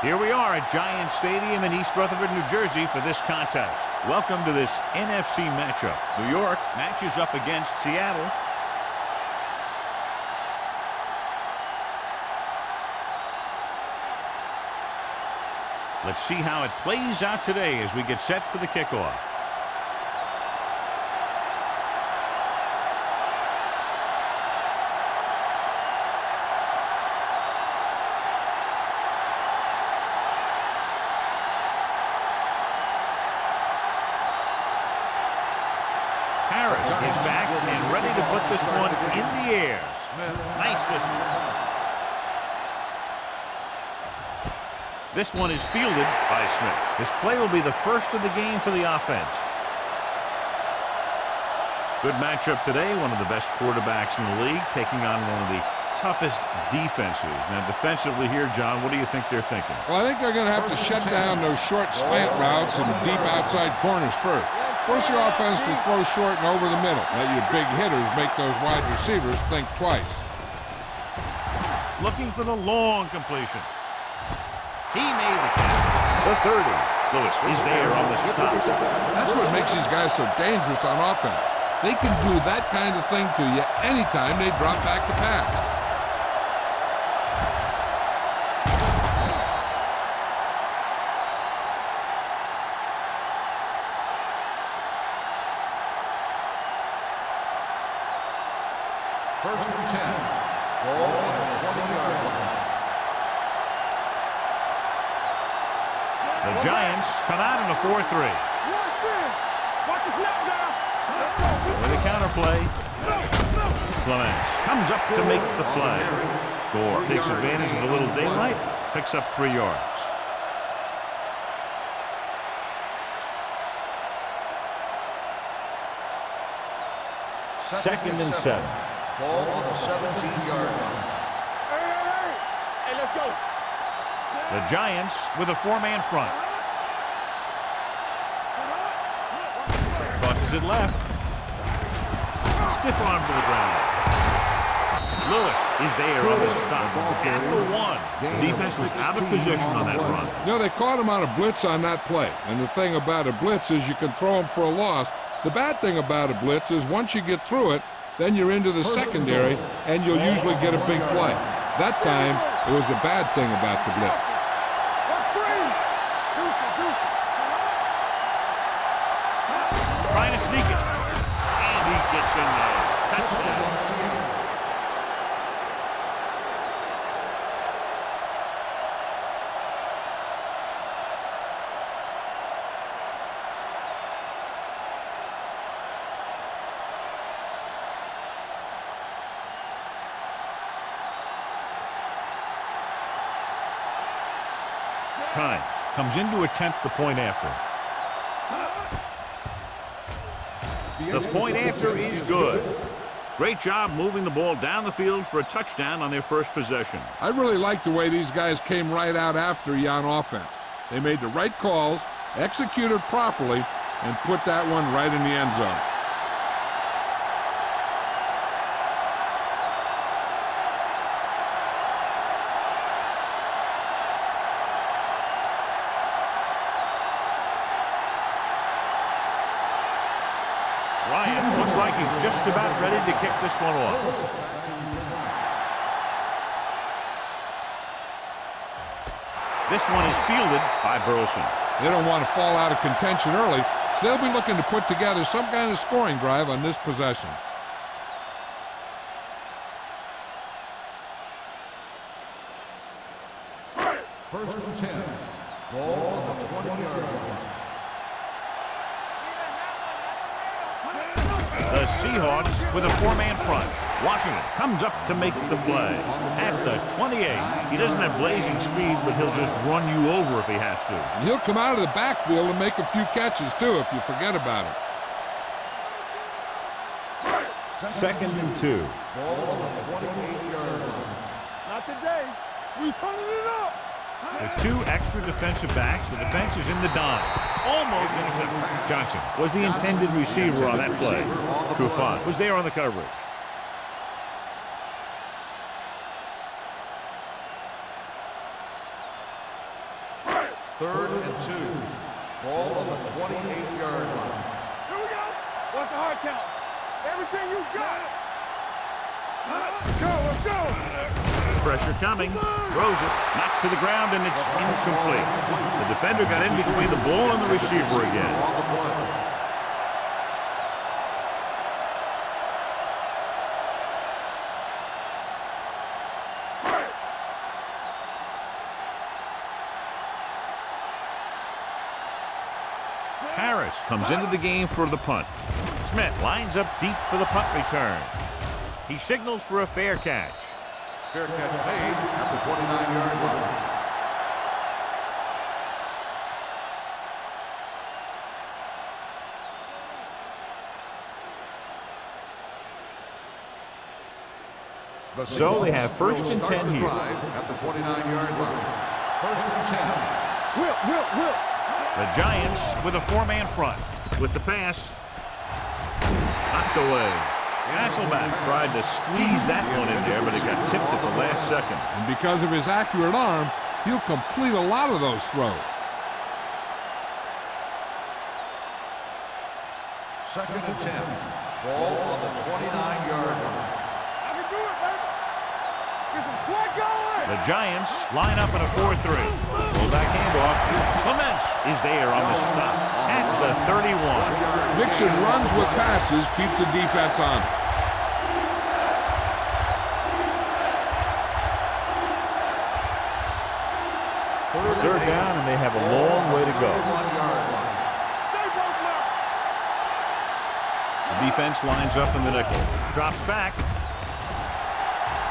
Here we are at Giant Stadium in East Rutherford, New Jersey for this contest. Welcome to this NFC matchup. New York matches up against Seattle. Let's see how it plays out today as we get set for the kickoff. Is back and ready to put this one in the air. Nice distance. This one is fielded by Smith. This play will be the first of the game for the offense. Good matchup today. One of the best quarterbacks in the league taking on one of the toughest defenses. Now defensively here, John, what do you think they're thinking? Well, I think they're going to have to shut down those short slant routes and deep outside corners first. Force your offense to throw short and over the middle. Let your big hitters make those wide receivers think twice. Looking for the long completion. He made the catch. The 30. Lewis is there on the stop. That's what makes these guys so dangerous on offense. They can do that kind of thing to you anytime they drop back to pass. First and 10. Ball on the 20-yard line. The Giants come out in a 4-3. With a counter play. Clemens comes up to make the play. Gore takes advantage of a little daylight. Picks up 3 yards. Second and 7. Ball on the 17-yard line. Hey, let's go. The Giants with a 4-man front. Tosses it left. Stiff arm to the ground. Lewis is there on the stop. At the 1. The defense was out of position on that run. You know, they caught him on a blitz on that play. And the thing about a blitz is you can throw him for a loss. The bad thing about a blitz is once you get through it, then you're into the secondary, and you'll usually get a big play. That time, it was a bad thing about the blitz. Trying to sneak it. And he gets in there. Touchdown. Times comes in to attempt the point after. The point after is good. Great job moving the ball down the field for a touchdown on their first possession. I really like the way these guys came right out after you on offense. They made the right calls, executed properly, and put that one right in the end zone. Ryan looks like he's just about ready to kick this one off. This one is fielded by Burleson. They don't want to fall out of contention early, so they'll be looking to put together some kind of scoring drive on this possession. First and 10. Ball on the 20-yard line. The Seahawks with a 4-man front. Washington comes up to make the play. At the 28. He doesn't have blazing speed, but he'll just run you over if he has to. And he'll come out of the backfield and make a few catches, too, if you forget about it. Second and 2. Ball on the 28-yard line. Not today. We turning it up. With 2 extra defensive backs, the defense is in the dime. Almost intercepted. Johnson was the intended receiver on that play. Trufant was there on the coverage. 3rd and 2. Ball on the 28-yard line. Here we go. What's the hard count? Everything you got. Let's go, let's go. Pressure coming. Throws it. Knocked to the ground, and it's incomplete. The defender got in between the ball and the receiver again. On the play. Harris comes into the game for the punt. Smith lines up deep for the punt return. He signals for a fair catch. Fair catch made at the 29-yard line. So they have 1st and 10 here. At the 29-yard line. 1st and 10. Will. The Giants with a 4-man front. With the pass. Knocked away. Hasselback tried to squeeze that one in there, but it got tipped at the last second. And because of his accurate arm, he'll complete a lot of those throws. 2nd and 10. Ball on the 29-yard line. I can do it, baby. Get some slack going. The Giants line up in a 4-3. Fullback handoff. Clements is there on the stop at the 31. Nixon runs with passes, keeps the defense on. It's 3rd down, and they have a long way to go. The defense lines up in the nickel. Drops back.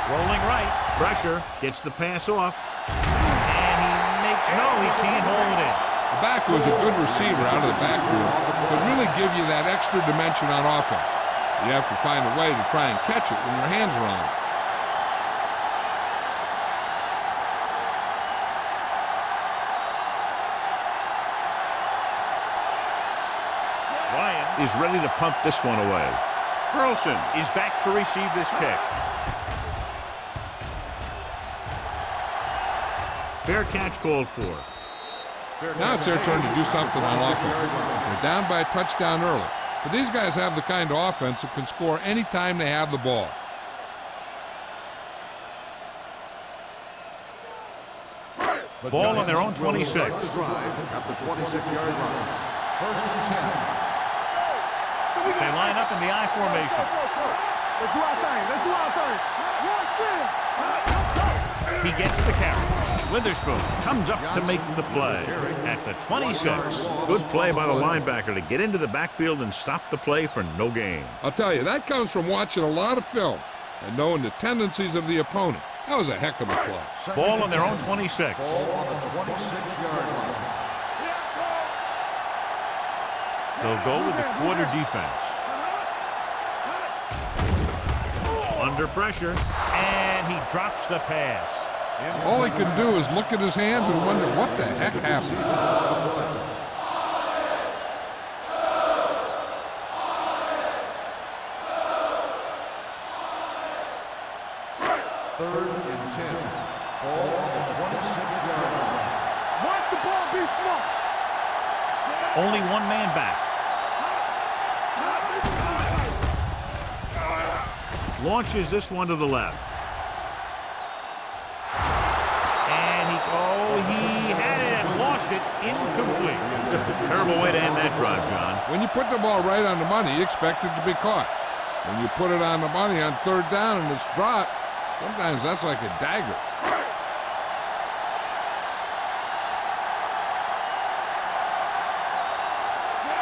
Rolling right. Pressure. Gets the pass off. And he can't hold it in. The back was a good receiver out of the backfield, could really give you that extra dimension on offense. You have to find a way to try and catch it when your hands are on it. Ryan is ready to punt this one away. Burleson is back to receive this kick. Fair catch called for. Now it's their turn to do something on offense. They're down by a touchdown early. But these guys have the kind of offense that can score any time they have the ball. Ball on their own 26. At the 26-yard line. 1st and 10. They line up in the I formation. Let's do our thing. Let's do our thing. He gets the carry. Witherspoon comes up to make the play at the 26. Good play by the linebacker to get into the backfield and stop the play for no gain. I'll tell you, that comes from watching a lot of film and knowing the tendencies of the opponent. That was a heck of a play. Ball on their own 26. Ball on the 26-yard line. They'll go with the quarter defense. Under pressure, and he drops the pass. All he can do is look at his hands and wonder what the heck happened. 3rd and 10. Ball on the 26-yard line. Watch the ball be smart. Only one man back. Launches this one to the left. And he had it and lost it. Incomplete. Just a terrible way to end that drive, John. When you put the ball right on the money, you expect it to be caught. When you put it on the money on 3rd down and it's dropped, sometimes that's like a dagger.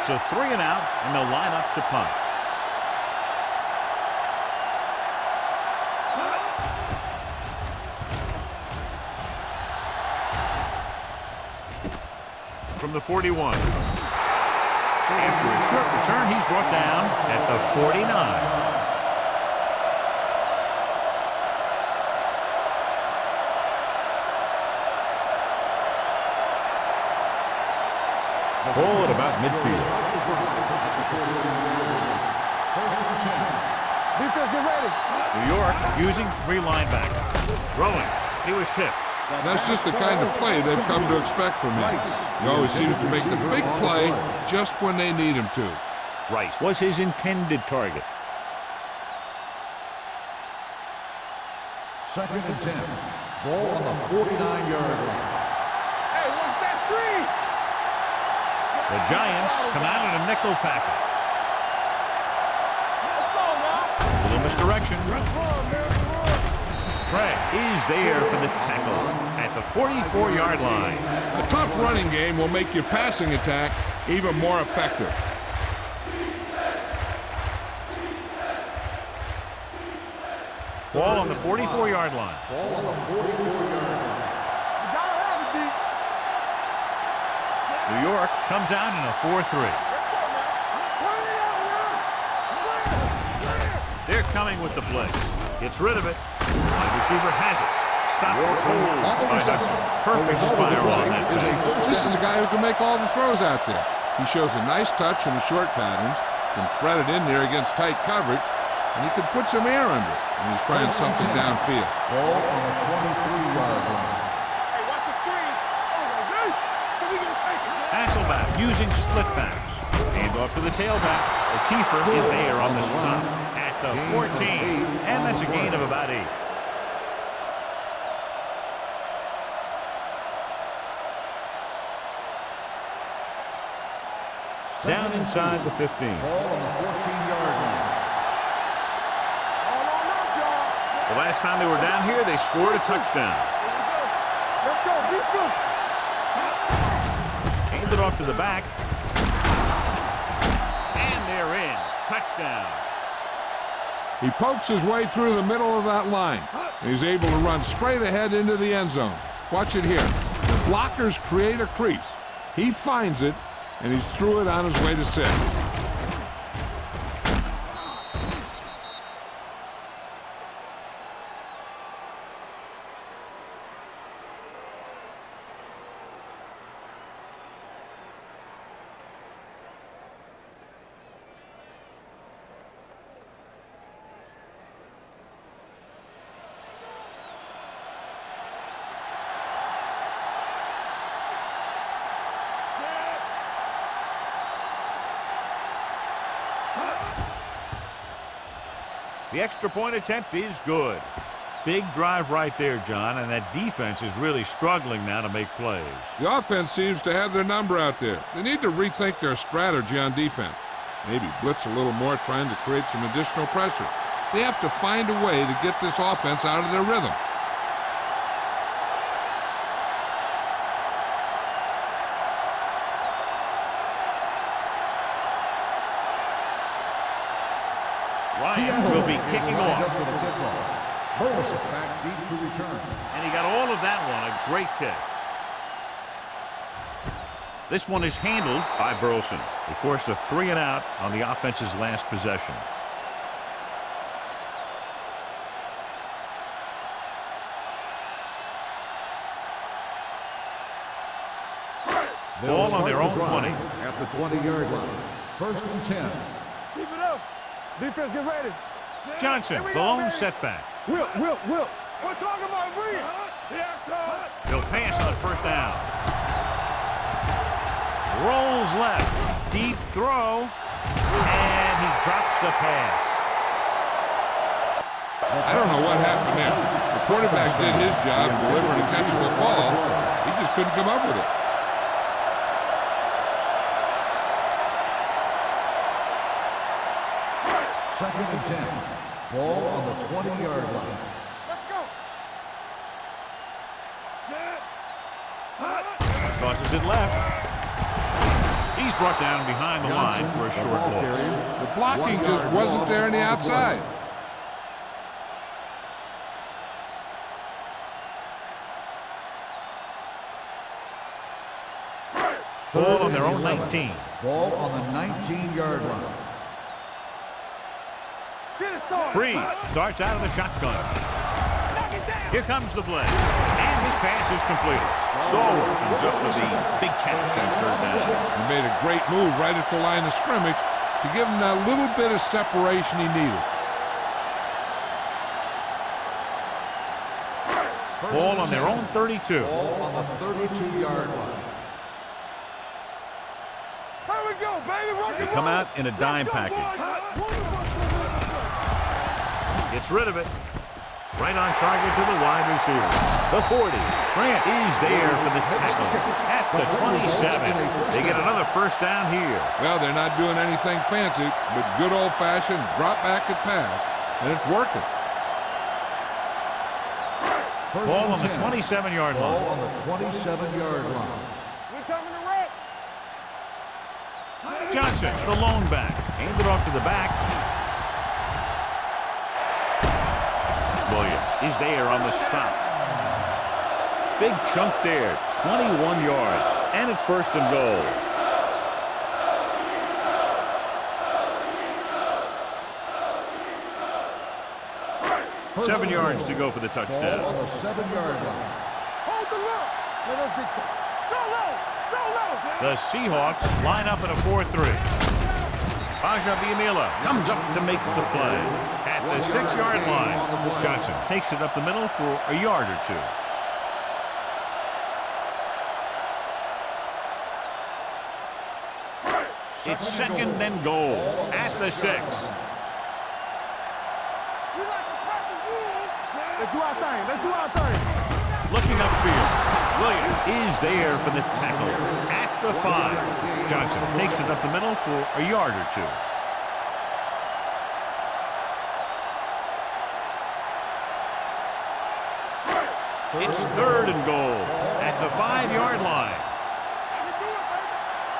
So 3 and out, and they'll line up to punt. From the 41. After a short return, he's brought down at the 49. Ball at about midfield. 1st and 10. Defense, get ready. New York using 3 linebackers. Throwing. He was tipped. And that's just the kind of play they've come to expect from him. He always seems to make the big play just when they need him to. Rice was his intended target. 2nd and 10. Ball on the 49-yard line. Hey, what's that screen? The Giants come out in a nickel package. Let's go, man. A little misdirection. Run, man. Craig is there for the tackle at the 44-yard line. A tough running game will make your passing attack even more effective. Ball on the 44-yard line. Ball on the 44-yard line. You gotta have it, D. New York comes out in a 4-3. Let's go, man. Play it out, man. Play it. They're coming with the blitz. Gets rid of it. Wide receiver has it. Stop it. By Hudson. Perfect spiral on that pass. This is a guy who can make all the throws out there. He shows a nice touch in the short patterns, can thread it in there against tight coverage, and he can put some air under it when he's trying something downfield. Ball on the 23-yard line. Hey, watch the screen. Oh, hey. So we gonna take it. Hasselback using split backs. Hand off to the tailback. O'Keefer is there on the stop at the 14. And that's a gain of about 8. Down inside the 15. Ball on the 14-yard line. All on us, y'all. The last time they were down here, they scored a touchdown. Here we go. Let's go. Defense. Hand it off to the back. And they're in. Touchdown. He pokes his way through the middle of that line. And he's able to run straight ahead into the end zone. Watch it here. The blockers create a crease. He finds it, and he's through it on his way to 6. The extra point attempt is good. Big drive right there, John, and that defense is really struggling now to make plays. The offense seems to have their number out there. They need to rethink their strategy on defense. Maybe blitz a little more, trying to create some additional pressure. They have to find a way to get this offense out of their rhythm. Ryan will be kicking off. For the kickoff. Burleson back deep to return. And he got all of that one. A great kick. This one is handled by Burleson. They forced a 3-and-out on the offense's last possession. Ball on their own 20. At the 20-yard line. 1st and 10. Keep it up. Defense, get ready. Johnson, Here we the go, lone baby. setback. Will. We're talking about Will. Yeah, come. He'll pass on 1st down. Rolls left. Deep throw. And he drops the pass. I don't know what happened there. The quarterback did his job delivering a catchable ball. He just couldn't come up with it. Second and 10. Ball on the 20-yard line. Let's go. Tosses it left. He's brought down behind the line for a short loss. The blocking just wasn't there on the outside. Ball on their own 19. Ball on the 19-yard line. Get it started. Breeze starts out of the shotgun. Here comes the blitz. And this pass is completed. Stallworth comes up with the big catch on 3rd down. He made a great move right at the line of scrimmage to give him that little bit of separation he needed. Ball on their own 32. Ball on the 32-yard line. Here we go, baby. Rock They and come roll. out in a dime package. Gets rid of it. Right on target to the wide receiver. The 40. Grant is there for the tackle. At the 27. They get another first down here. Well, they're not doing anything fancy, but good old-fashioned drop back and pass, and it's working. Ball on the 27-yard Ball line. on the 27-yard line. We're coming to wreck. Johnson, the lone back. Handed off to the back. Williams is there on the stop. Big chunk there, 21 yards, and it's first and goal. First 7 and yards goal. to go for the Ball touchdown. on the 7-yard line. Hold the look. Let us get to Go low. Go low. The Seahawks line up in a 4-3. Baja Biamila comes up to make the play. At the 6-yard line, Johnson takes it up the middle for a yard or two. It's second and goal at the 6. We like to practice rules. Let's do our thing. Let's do our thing. Looking upfield, Williams is there for the tackle at the 5. Johnson takes it up the middle for a yard or two. It's third and goal at the 5-yard line.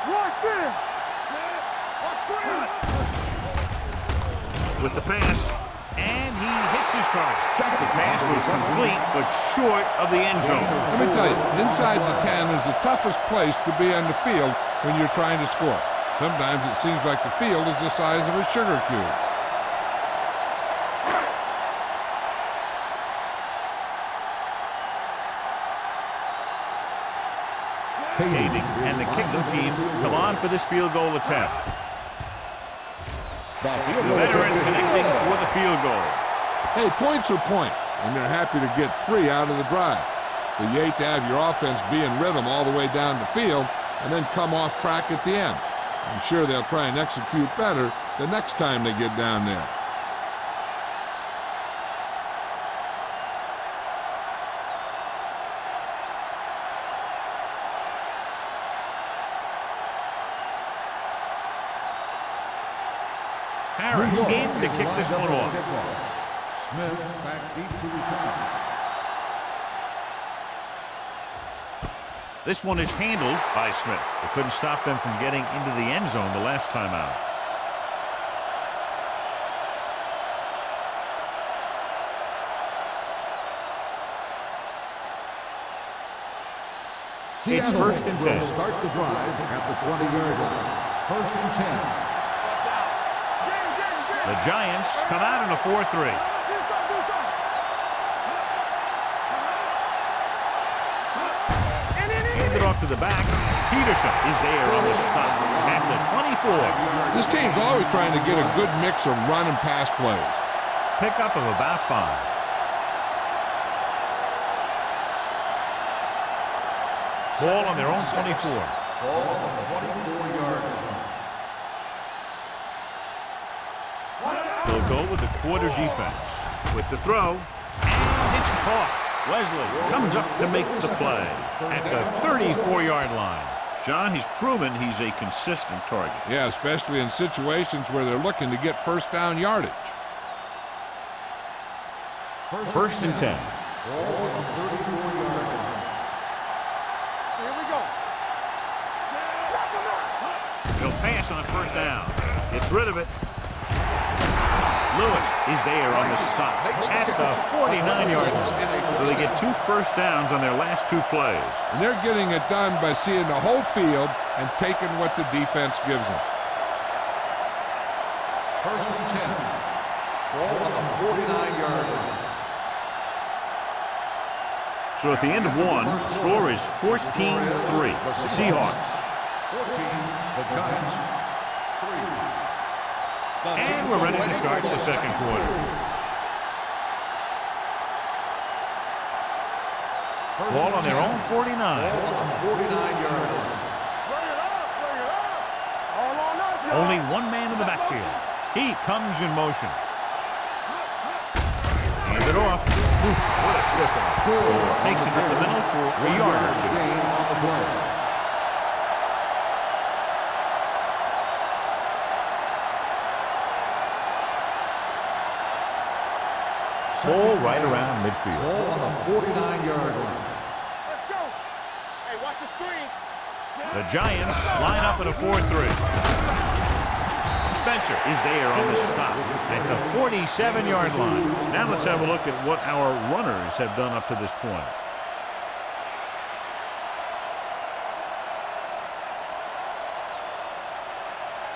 Watch in. Watch screen. With the pass, and he hits his target. The pass was complete, but short of the end zone. Let me tell you, inside the 10 is the toughest place to be on the field when you're trying to score. Sometimes it seems like the field is the size of a sugar cube. Kading and the kicking team come on for this field goal attempt. The veteran connecting for the field goal. Hey, points are points, and they're happy to get 3 out of the drive. But you hate to have your offense be in rhythm all the way down the field and then come off track at the end. I'm sure they'll try and execute better the next time they get down there. Harris in to kick this one off. Smith back deep to return. This one is handled by Smith. It couldn't stop them from getting into the end zone the last time out. It's first and 10. Start the drive at the 20-yard line. First and 10. The Giants come out in a 4-3. Handed off to the back. Peterson is there on the stop at the 24. This team's always trying to get a good mix of run and pass plays. Pickup of about 5. Ball on their own 24. Ball on the 24-yard line. They'll go with the quarter defense. With the throw, and it's caught. Wesley comes up to make the play at the 34-yard line. John, he's proven he's a consistent target. Yeah, especially in situations where they're looking to get first down yardage. First and 10. Ball on the 34-yard line. Here we go. He'll pass on first down. Gets rid of it. Lewis is there on the stop at the 49-yard line. So they get 2 first downs on their last 2 plays. And they're getting it done by seeing the whole field and taking what the defense gives them. First and 10. Ball on the 49-yard line. So at the end of 1, the score is 14-3. Seahawks. 14, the Giants. 3. And we're ready to start the second quarter. Ball on their own 49. Ball on the 49-yard line. Bring it up, bring it up. All on us, y'all. Only one man in the backfield. He comes in motion. Hand it off. What a stiff one. Takes it up the middle for a yard or two. Gain on the play. Ball right around midfield. Ball on the 49-yard line. Let's go. Hey, watch the screen. The Giants line up in a 4-3. Spencer is there on the stop at the 47-yard line. Now let's have a look at what our runners have done up to this point.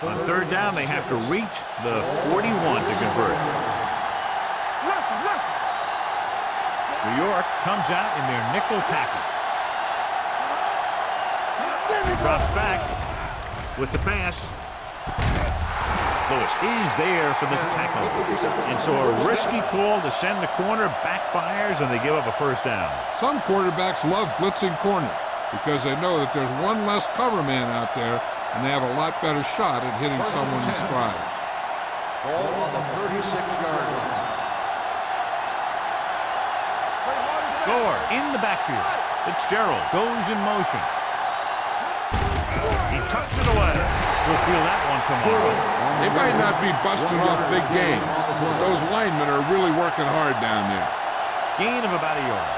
On third down, they have to reach the 41 to convert. New York comes out in their nickel package. Drops back with the pass. Lewis is there for the tackle. And so a risky call to send the corner backfires, and they give up a first down. Some quarterbacks love blitzing corner because they know that there's one less cover man out there, and they have a lot better shot at hitting someone in stride. Ball on the 36-yard line. Gore in the backfield. Fitzgerald goes in motion. He tucks it away. We'll feel that one tomorrow. They might not be busting off big game, but those linemen are really working hard down there. Gain of about a yard.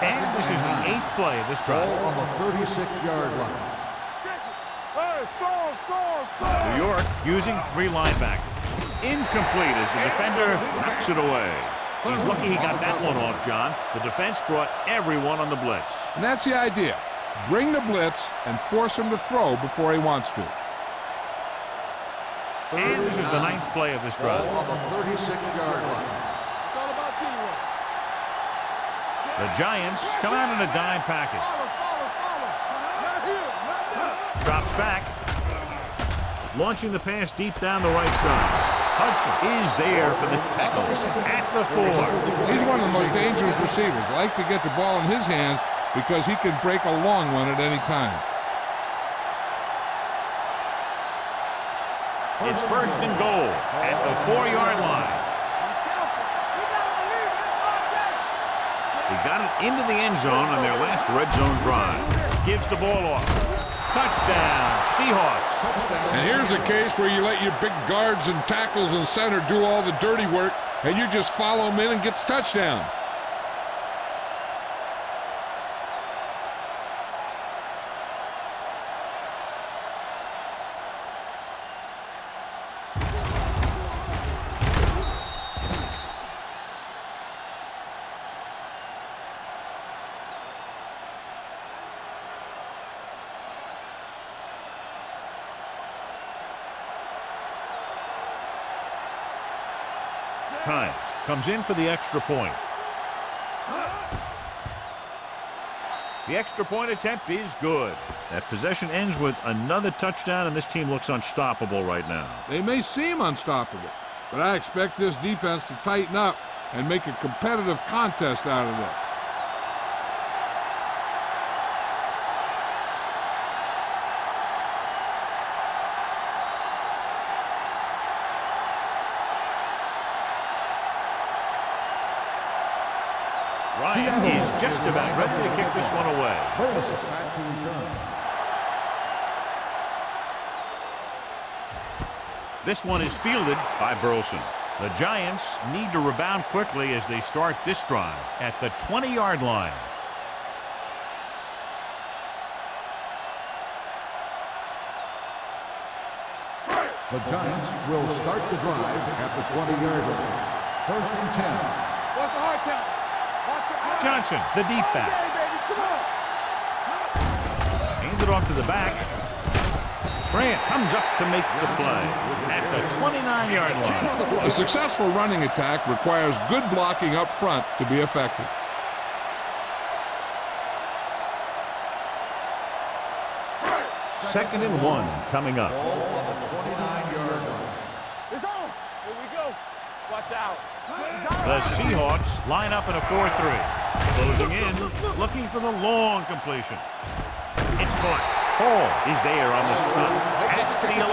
And this is the 8th play of this drive. Ball on the 36-yard line. Hey, score. New York using 3 linebackers. Incomplete as the defender knocks it away. He's lucky he got that one off, John. The defense brought everyone on the blitz. And that's the idea. Bring the blitz and force him to throw before he wants to. And this is the 9th play of this drive. Ball on the 36-yard line. It's all about teamwork. The Giants come out in a dime package. Not here, not there. Drops back. Launching the pass deep down the right side. Hudson is there for the tackle at the 4. He's one of the most dangerous receivers. Like to get the ball in his hands because he can break a long one at any time. It's first and goal at the 4-yard line. They got it into the end zone on their last red zone drive. Gives the ball off. Touchdown, Seahawks. And here's a case where you let your big guards and tackles and center do all the dirty work, and you just follow them in and get the touchdown. Times comes in for the extra point. The extra point attempt is good. That possession ends with another touchdown, and this team looks unstoppable right now. They may seem unstoppable, but I expect this defense to tighten up and make a competitive contest out of this. Ryan is just about ready to kick this one away. Back to return. This one is fielded by Burleson. The Giants need to rebound quickly as they start this drive at the 20-yard line. The Giants will start the drive at the 20-yard line. First and 10. What's the hard count? Johnson, the deep back. Hands it off to the back. Grant comes up to make the play at the 29-yard line. A successful running attack requires good blocking up front to be effective. Second and 1 coming up. Ball on the 29-yard line. It's on. Here we go. Watch out. The Seahawks line up in a 4-3. Closing in, looking for the long completion. It's caught. Hall is there on the stop at the 11.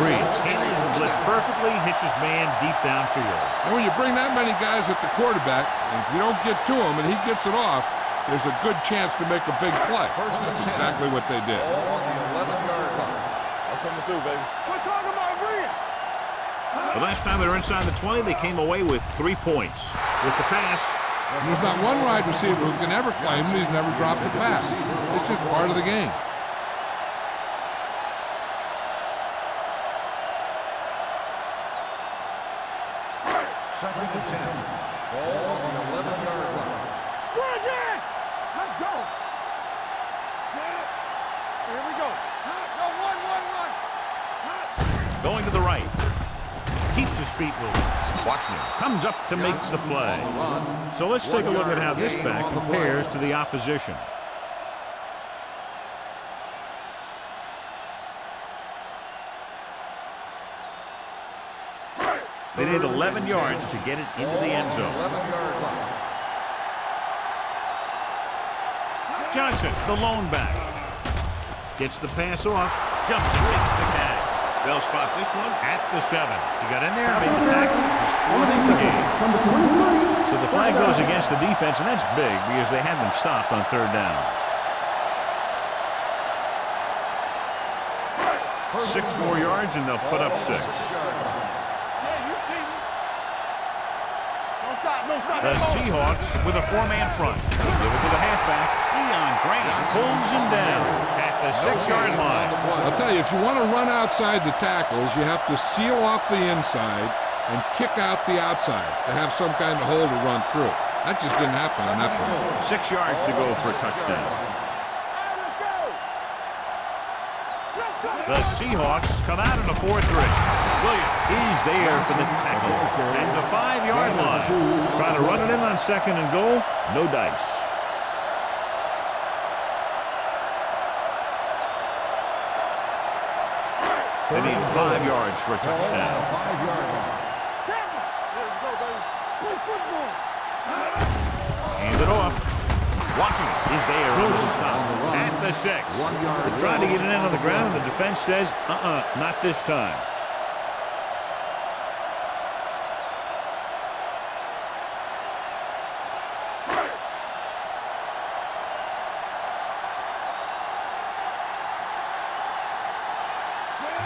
Breeze handles the blitz perfectly, hits his man deep downfield. And when you bring that many guys at the quarterback, and if you don't get to him and he gets it off, there's a good chance to make a big play. That's exactly what they did. Ball on the 11-yard line. That's coming through, baby. We're talking about Breeze. The last time they were inside the 20, they came away with 3 points. With the pass, And there's not one wide receiver who can ever claim that he's never dropped a pass. It's just part of the game. Second and 10. Ball on the 11-yard line. Go again. Let's go. Here we go. Go, one. going to the right. Keeps his feet moving. Washington comes up to make the play. So let's take a look at how this back compares to the opposition. They need 11 yards to get it into the end zone. Johnson, the lone back. Gets the pass off. Jumps and gets the catch. They'll spot this one at the 7. He got in there and made the tackle. He's fourth in the game. So the flag goes against the defense, and that's big because they had them stopped on third down. 6 more yards, and they'll put up 6. The Seahawks with a 4-man front. Give it to the halfback. Grant pulls him down at the 6-yard line. I'll tell you, if you want to run outside the tackles, you have to seal off the inside and kick out the outside to have some kind of hole to run through. That just didn't happen on that play. 6 yards to go for a touchdown. The Seahawks come out in a 4-3. Williams is there for the tackle at the 5-yard line. Trying to run it in on 2nd and goal. No dice. They need 5 yards for a touchdown. Hand it off. Washington is there on the stop at the 6. They're trying to get it in on the ground, and the defense says, not this time.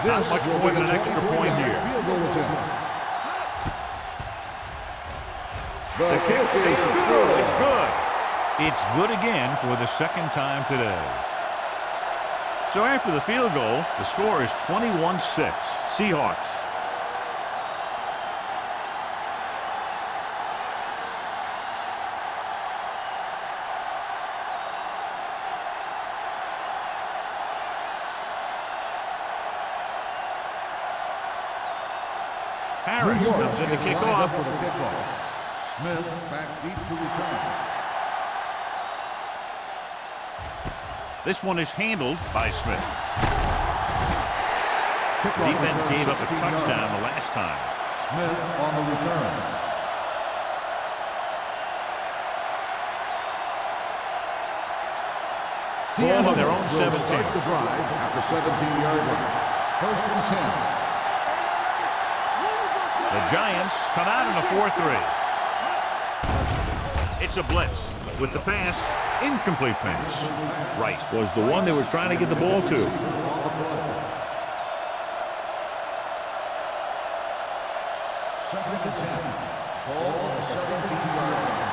Not much more than an extra point here. The kick sails through. It's good. It's good again for the 2nd time today. So after the field goal, the score is 21-6. Seahawks. Harris comes in to kick off. Smith back deep to return. This one is handled by Smith. The defense gave up a touchdown the last time. Smith on the return. Ball on their own 17. Start the drive at the 17-yard line. 1st and 10. The Giants come out in a 4-3. It's a blitz with the pass. Incomplete pass. Right was the one they were trying to get the ball to. Second and 10. Ball on the 17-yard line.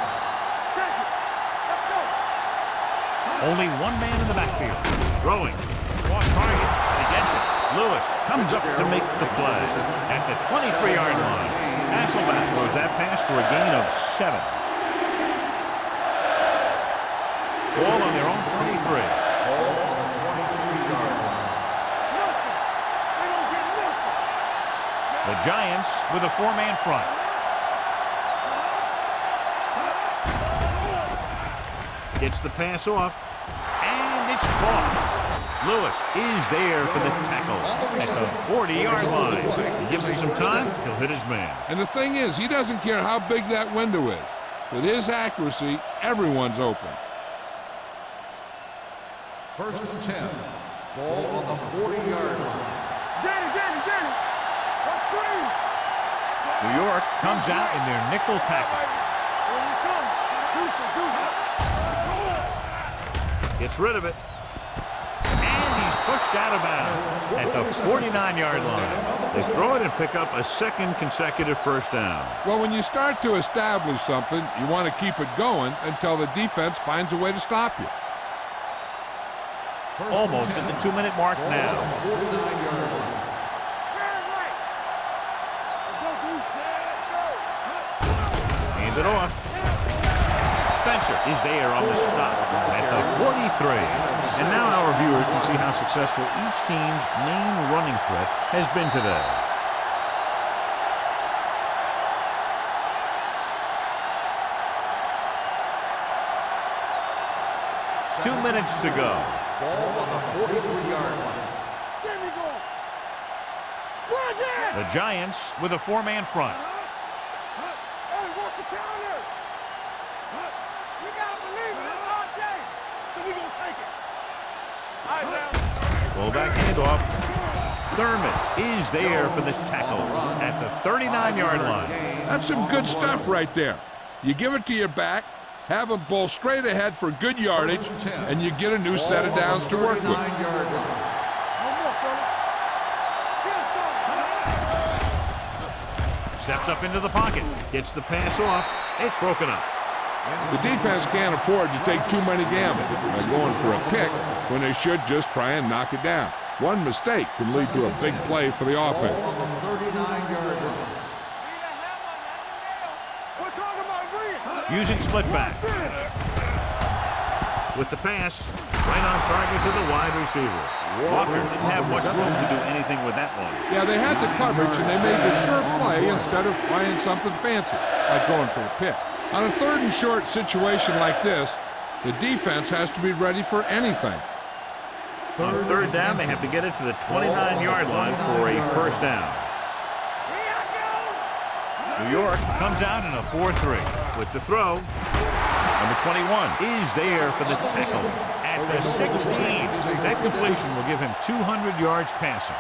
Only one man in the backfield. Throwing. Off target. He gets it. Lewis comes up to make the play at the 23-yard line. Hasselback throws that pass for a gain of 7. Ball on their own 23. Ball on the 23-yard line. The Giants with a 4-man front. Gets the pass off, and it's caught. Lewis is there for the tackle at the 40-yard line. You give him some time, he'll hit his man. And the thing is, he doesn't care how big that window is. With his accuracy, everyone's open. 1st and 10. Ball on the 40-yard line. Danny. Let's screen. New York comes out in their nickel package. Here we come. Deuce it. Gets rid of it. And he's pushed out of bounds at the 49-yard line. They throw it and pick up a second consecutive first down. Well, when you start to establish something, you want to keep it going until the defense finds a way to stop you. Almost at the 2-minute mark now. 49-yard line. Hand it off. Spencer is there on the stop at the 43. And now our viewers can see how successful each team's main running threat has been today. Two minutes to go. Ball on the 43-yard line. There we go. The Giants with a 4-man front. Hey, work the counter. We gotta believe in it all day. So we gonna take it. All right, now. Fullback handoff. Thurman is there for the tackle at the 39-yard line. That's some good stuff right there. You give it to your back, have him bowl straight ahead for good yardage, and you get a new set of downs to work with. 39-yard line. No more, fella. Get us on. Steps up into the pocket. Gets the pass off. It's broken up. The defense can't afford to take too many gambles by going for a pick when they should just try and knock it down. One mistake can lead to a big play for the offense. Ball on the 39-yard line. We're talking about Green. Using split back. With the pass, right on target to the wide receiver. Walker didn't have much room to do anything with that one. Yeah, they had the coverage, and they made the sure play instead of trying something fancy, like going for a pick. On a 3rd and short situation like this, the defense has to be ready for anything. On 3rd down, they have to get it to the 29-yard line for a first down. New York comes out in a 4-3 with the throw. Number 21 is there for the tackle at the 16. That completion will give him 200 yards passing.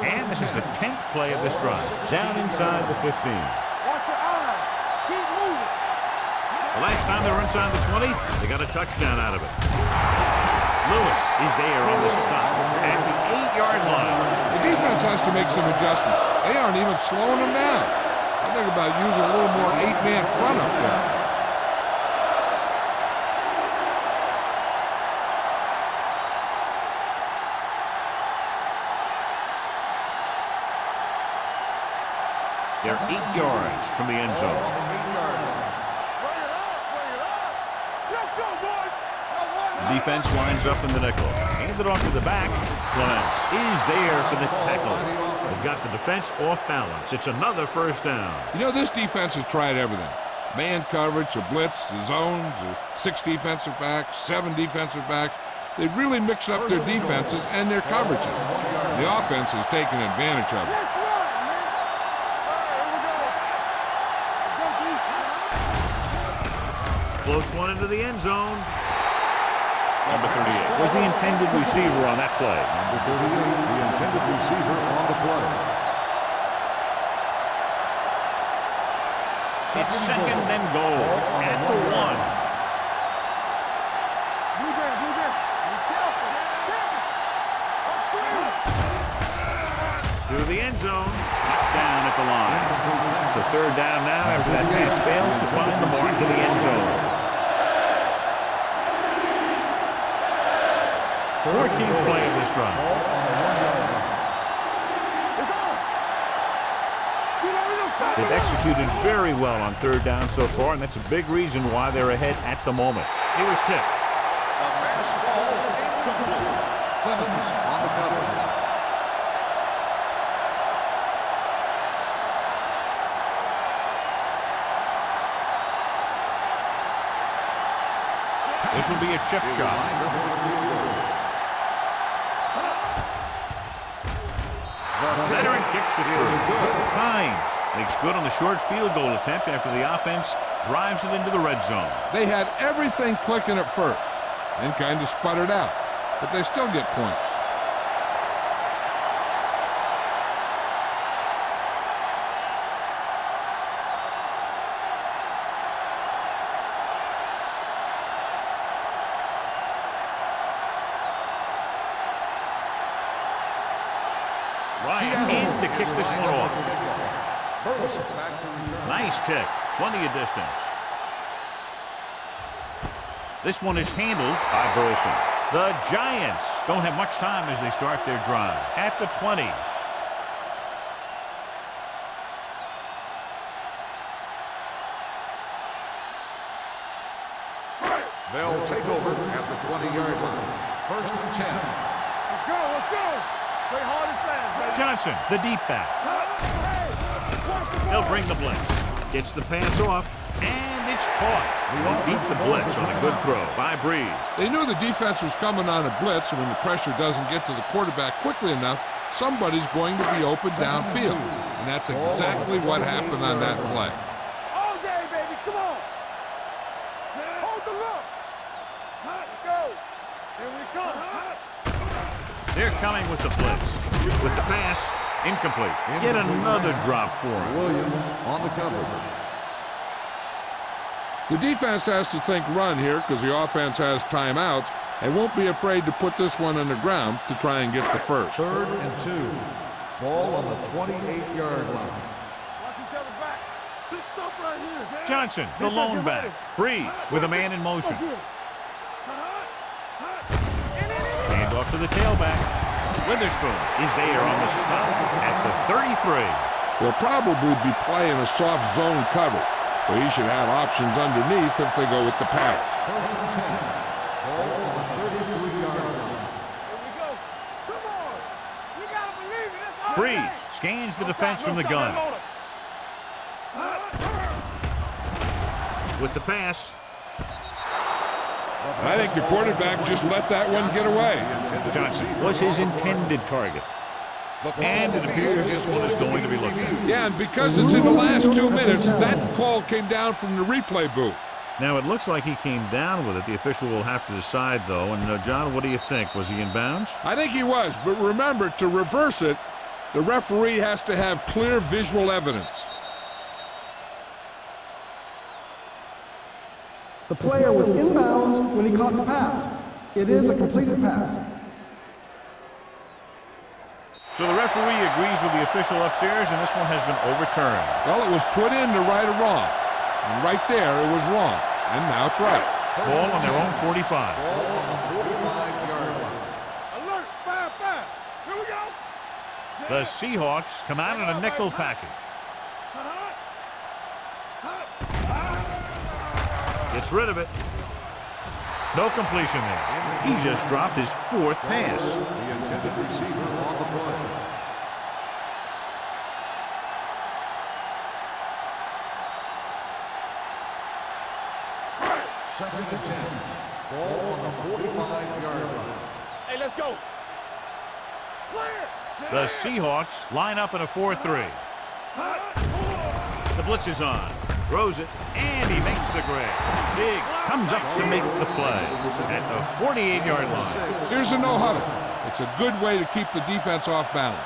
And this is the 10th play of this drive. Down inside the 15. Watch your eyes. Keep moving. The last time they were inside the 20, they got a touchdown out of it. Lewis is there on the stop at the 8-yard line. The defense has to make some adjustments. They aren't even slowing them down. I think about using a little more 8-man front up there. They're 8 yards from the end zone. On the 8-yard line. Bring it up. Let's go, boys. The defense lines up in the nickel. Hand it off to the back. Clements is there for the tackle. They've got the defense off balance. It's another first down. You know, this defense has tried everything. Man coverage, a blitz, the zones, 6 defensive backs, 7 defensive backs. They really mix up their defenses and their coverages. The offense has taken advantage of it. Let's run, man. All right, here we go. Floats one into the end zone. Number 38 was the intended receiver on that play. Number 38, the intended receiver on the play. It's second and goal at the 1. Blue Jam. Be careful. To the end zone. Knocked down at the line. So 3rd down now after that pass fails to find the mark in the end zone. 14th play of this drive. It's on. They've executed very well on 3rd down so far, and that's a big reason why they're ahead at the moment. It was tipped. The pass ball is incomplete. Clemens on the cover. This will be a chip shot. Veteran kicks it for good times. Makes good on the short field goal attempt after the offense drives it into the red zone. They had everything clicking at first and kind of sputtered out, but they still get points. Ryan in to kick this one off. Nice kick. Plenty of distance. This one is handled by Burleson. The Giants don't have much time as they start their drive. At the 20. They'll take over at the 20-yard line. 1st and 10. Let's go, let's go. Play hard and fast, baby. Johnson, the deep back. He'll bring the blitz. Gets the pass off, and it's caught. Beat the blitz on a good throw by Breeze. They knew the defense was coming on a blitz, and when the pressure doesn't get to the quarterback quickly enough, somebody's going to be open downfield. And that's exactly what happened on that play. All day, baby, come on. Hold the look. Let's go. Here we come. They're coming with the blitz. With the pass, incomplete. Yet another drop for him. Williams on the coverage. The defense has to think run here because the offense has timeouts and won't be afraid to put this one on the ground to try and get the first. 3rd and 2. Ball on the 28-yard line. Watch each other back. Big stuff right here. Johnson, the lone back. Breeze with a man in motion. Hand off to the tailback. Witherspoon is there on the stop at the 33. They'll probably be playing a soft zone cover, so he should have options underneath if they go with the pass. 1st and 10. Ball on the 33-yard line. Here we go. Come on. You gotta believe it. That's all Breeze day. scans the defense from the gun. With the pass. I think the quarterback just let that one get away. Johnson was his intended target. And it appears this one is going to be looked at. Yeah, and because it's in the last 2 minutes, that call came down from the replay booth. Now, it looks like he came down with it. The official will have to decide, though. And, John, what do you think? Was he in bounds? I think he was, but remember, to reverse it, the referee has to have clear visual evidence. The player was inbounds when he caught the pass. It is a completed pass. So the referee agrees with the official upstairs, and this one has been overturned. Well, it was put in to right or wrong. And right there, it was wrong. And now it's right. Ball on their own 45. Ball on the 45-yard line. Alert, 5-5. Here we go. The Seahawks come out in a nickel package. Gets rid of it. No completion there. He just dropped his 4th pass. The intended receiver on the play. Second and 10. Ball on the 45-yard line. Hey, let's go. Clear. The Seahawks line up in a 4-3. The blitz is on. Throws it, and he makes the grab. Big comes up to make the play at the 48-yard line. Here's a no huddle. It's a good way to keep the defense off balance.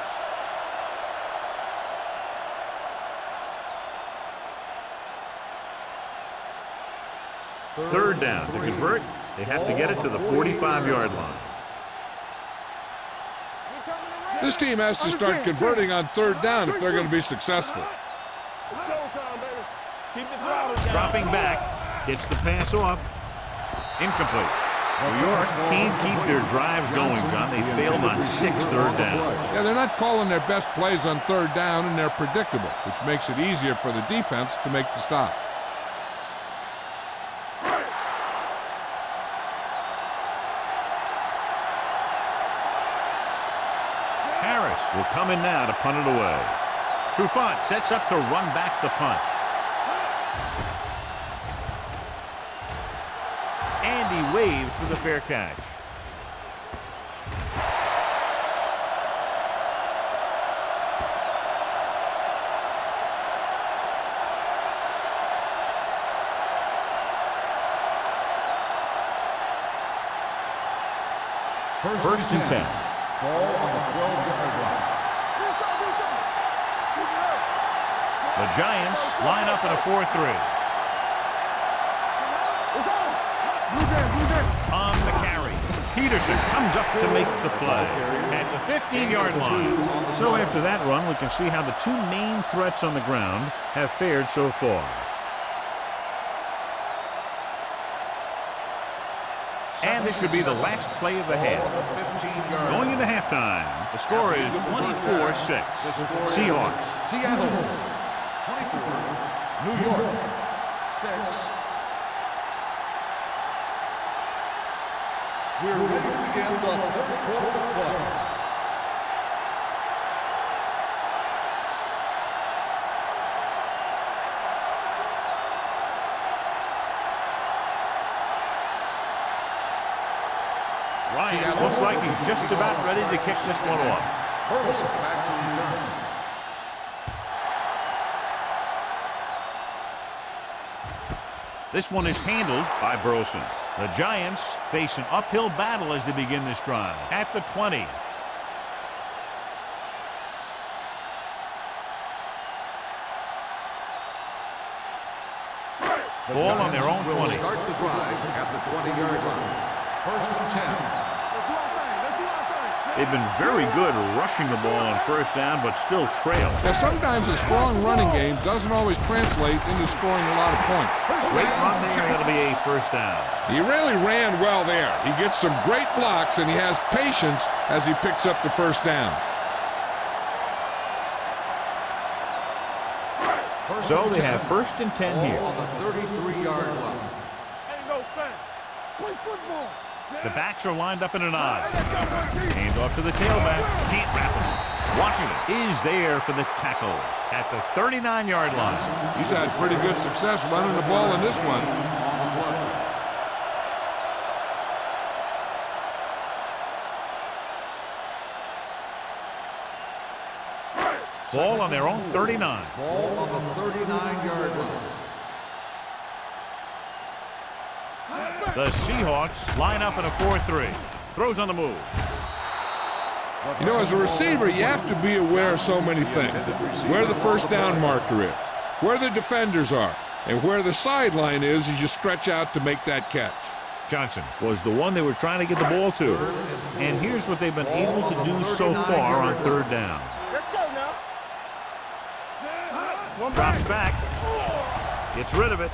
Third down. To convert, they have to get it to the 45-yard line. This team has to start converting on 3rd down if they're going to be successful. It's showtime, baby. Keep the throttle down. Dropping back, gets the pass off. Incomplete. New York can't keep their drives going, John. They failed on 6 third downs. Yeah, they're not calling their best plays on 3rd down, and they're predictable, which makes it easier for the defense to make the stop. Harris will come in now to punt it away. Trufant sets up to run back the punt. And he waves for the fair catch. First and 10. Ball on the 12-yard line. The Giants line up in a 4-3. On the carry, Peterson comes up to make the play at the 15-yard line. So after that run, we can see how the two main threats on the ground have fared so far. And this should be the last play of the half. Going into halftime, the score is 24-6. Seahawks. Seattle. 24. New York. 6. We're ready to begin the third quarter of play. Ryan looks like he's just about ready to kick this one off. Burleson back to return. This one is handled by Burleson. The Giants face an uphill battle as they begin this drive at the 20. Ball on their own 20. Start the drive at the 20-yard line. First and 10. They've been very good rushing the ball on first down, but still trail. Now, sometimes a strong running game doesn't always translate into scoring a lot of points. Great run there. That'll be a first down. He really ran well there. He gets some great blocks, and he has patience as he picks up the first down. So they have first and 10 here. On the 33-yard line. Ain't no thing. Play football. The backs are lined up in an I. Hand off to the tailback. Can't wrap him. Washington is there for the tackle at the 39-yard line. He's had pretty good success running the ball in this one. Ball on their own 39. Ball on the 39-yard line. The Seahawks line up in a 4-3. Throws on the move. You know, as a receiver, you have to be aware of so many things. Where the first down marker is, where the defenders are, and where the sideline is as you stretch out to make that catch. Johnson was the one they were trying to get the ball to. And here's what they've been able to do so far on third down. Let's go now. Drops back. Gets rid of it.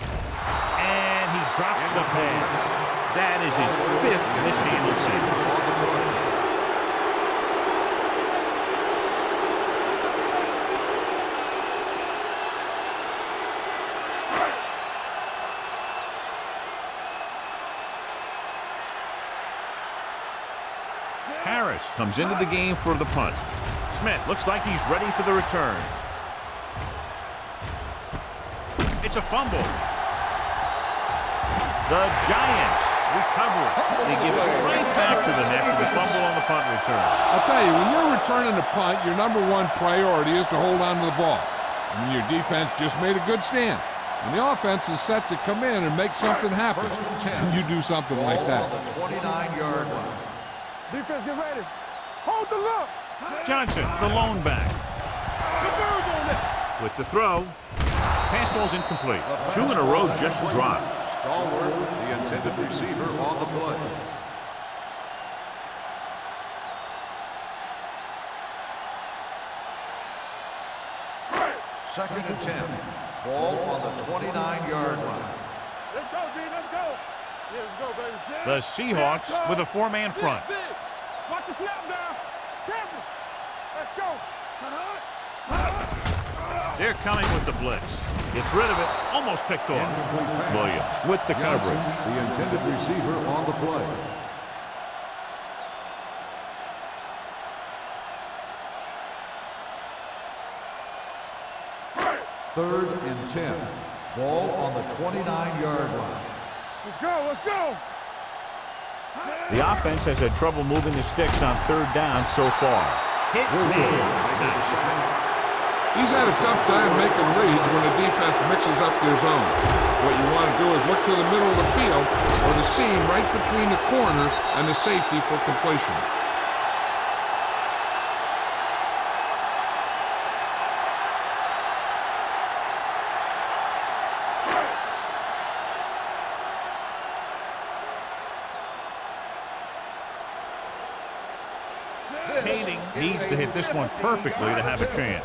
And he drops the pass. That is his 5th mishandled since. Harris comes into the game for the punt. Smith looks like he's ready for the return. It's a fumble. The Giants recover it. They give it right back to the net for the fumble on the punt return. I'll tell you, when you're returning a punt, your number one priority is to hold on to the ball. And your defense just made a good stand. And the offense is set to come in and make something happen. First and 10. And you do something like that. On the 29-yard line. Defense, get ready. Hold the look. Johnson, the lone back. With the throw. Pass ball's incomplete. 2 in a row just dropped. Stallworth, the intended receiver, on the play. Second and 10. Ball on the 29-yard line. Let's go, D. Let's go. Yeah, let's go, baby. The Seahawks with a 4-man front. Watch the snap down. Careful. Let's go. They're coming with the blitz. Gets rid of it. Almost picked off. Williams with the coverage. The intended receiver on the play. Third and 10. Ball on the 29-yard line. Let's go. Let's go. The offense has had trouble moving the sticks on third down so far. Hit man, sack. He's had a tough time making reads when the defense mixes up their zone. What you want to do is look to the middle of the field or the seam right between the corner and the safety for completion. Kading needs to hit this one perfectly to have a chance.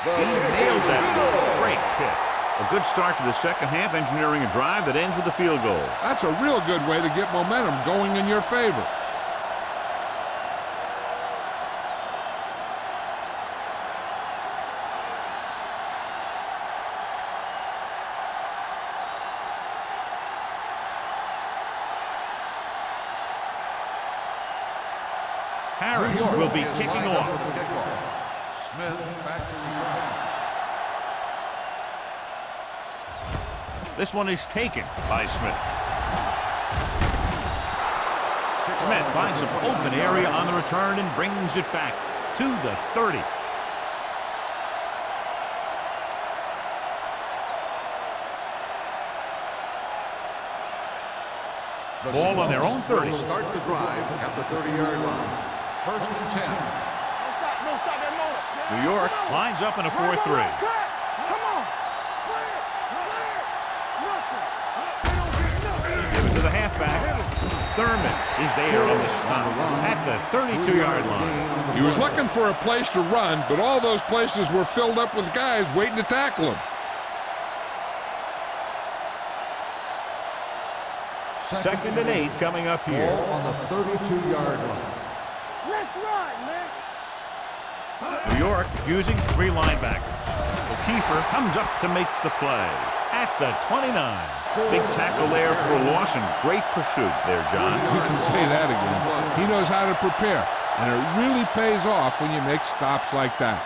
He nails that one. Great kick. A good start to the second half, engineering a drive that ends with a field goal. That's a real good way to get momentum going in your favor. Harris will be kicking off. Smith back to return. This one is taken by Smith. Smith finds some open area on the return and brings it back to the 30. Ball on their own 30. Start the drive at the 30-yard line. 1st and 10. Don't stop that motor. New York lines up in a 4-3. Come on. Play it. Nothing. Give it to the halfback. Thurman is there on the stop at the 32-yard line. He was looking for a place to run, but all those places were filled up with guys waiting to tackle him. Second and 8 coming up here. Ball on the 32-yard line. Let's run, man. New York using 3 linebackers. O'Keefer comes up to make the play at the 29. Big tackle there for Lawson. Great pursuit there, John. You can say that again. He knows how to prepare, and it really pays off when you make stops like that.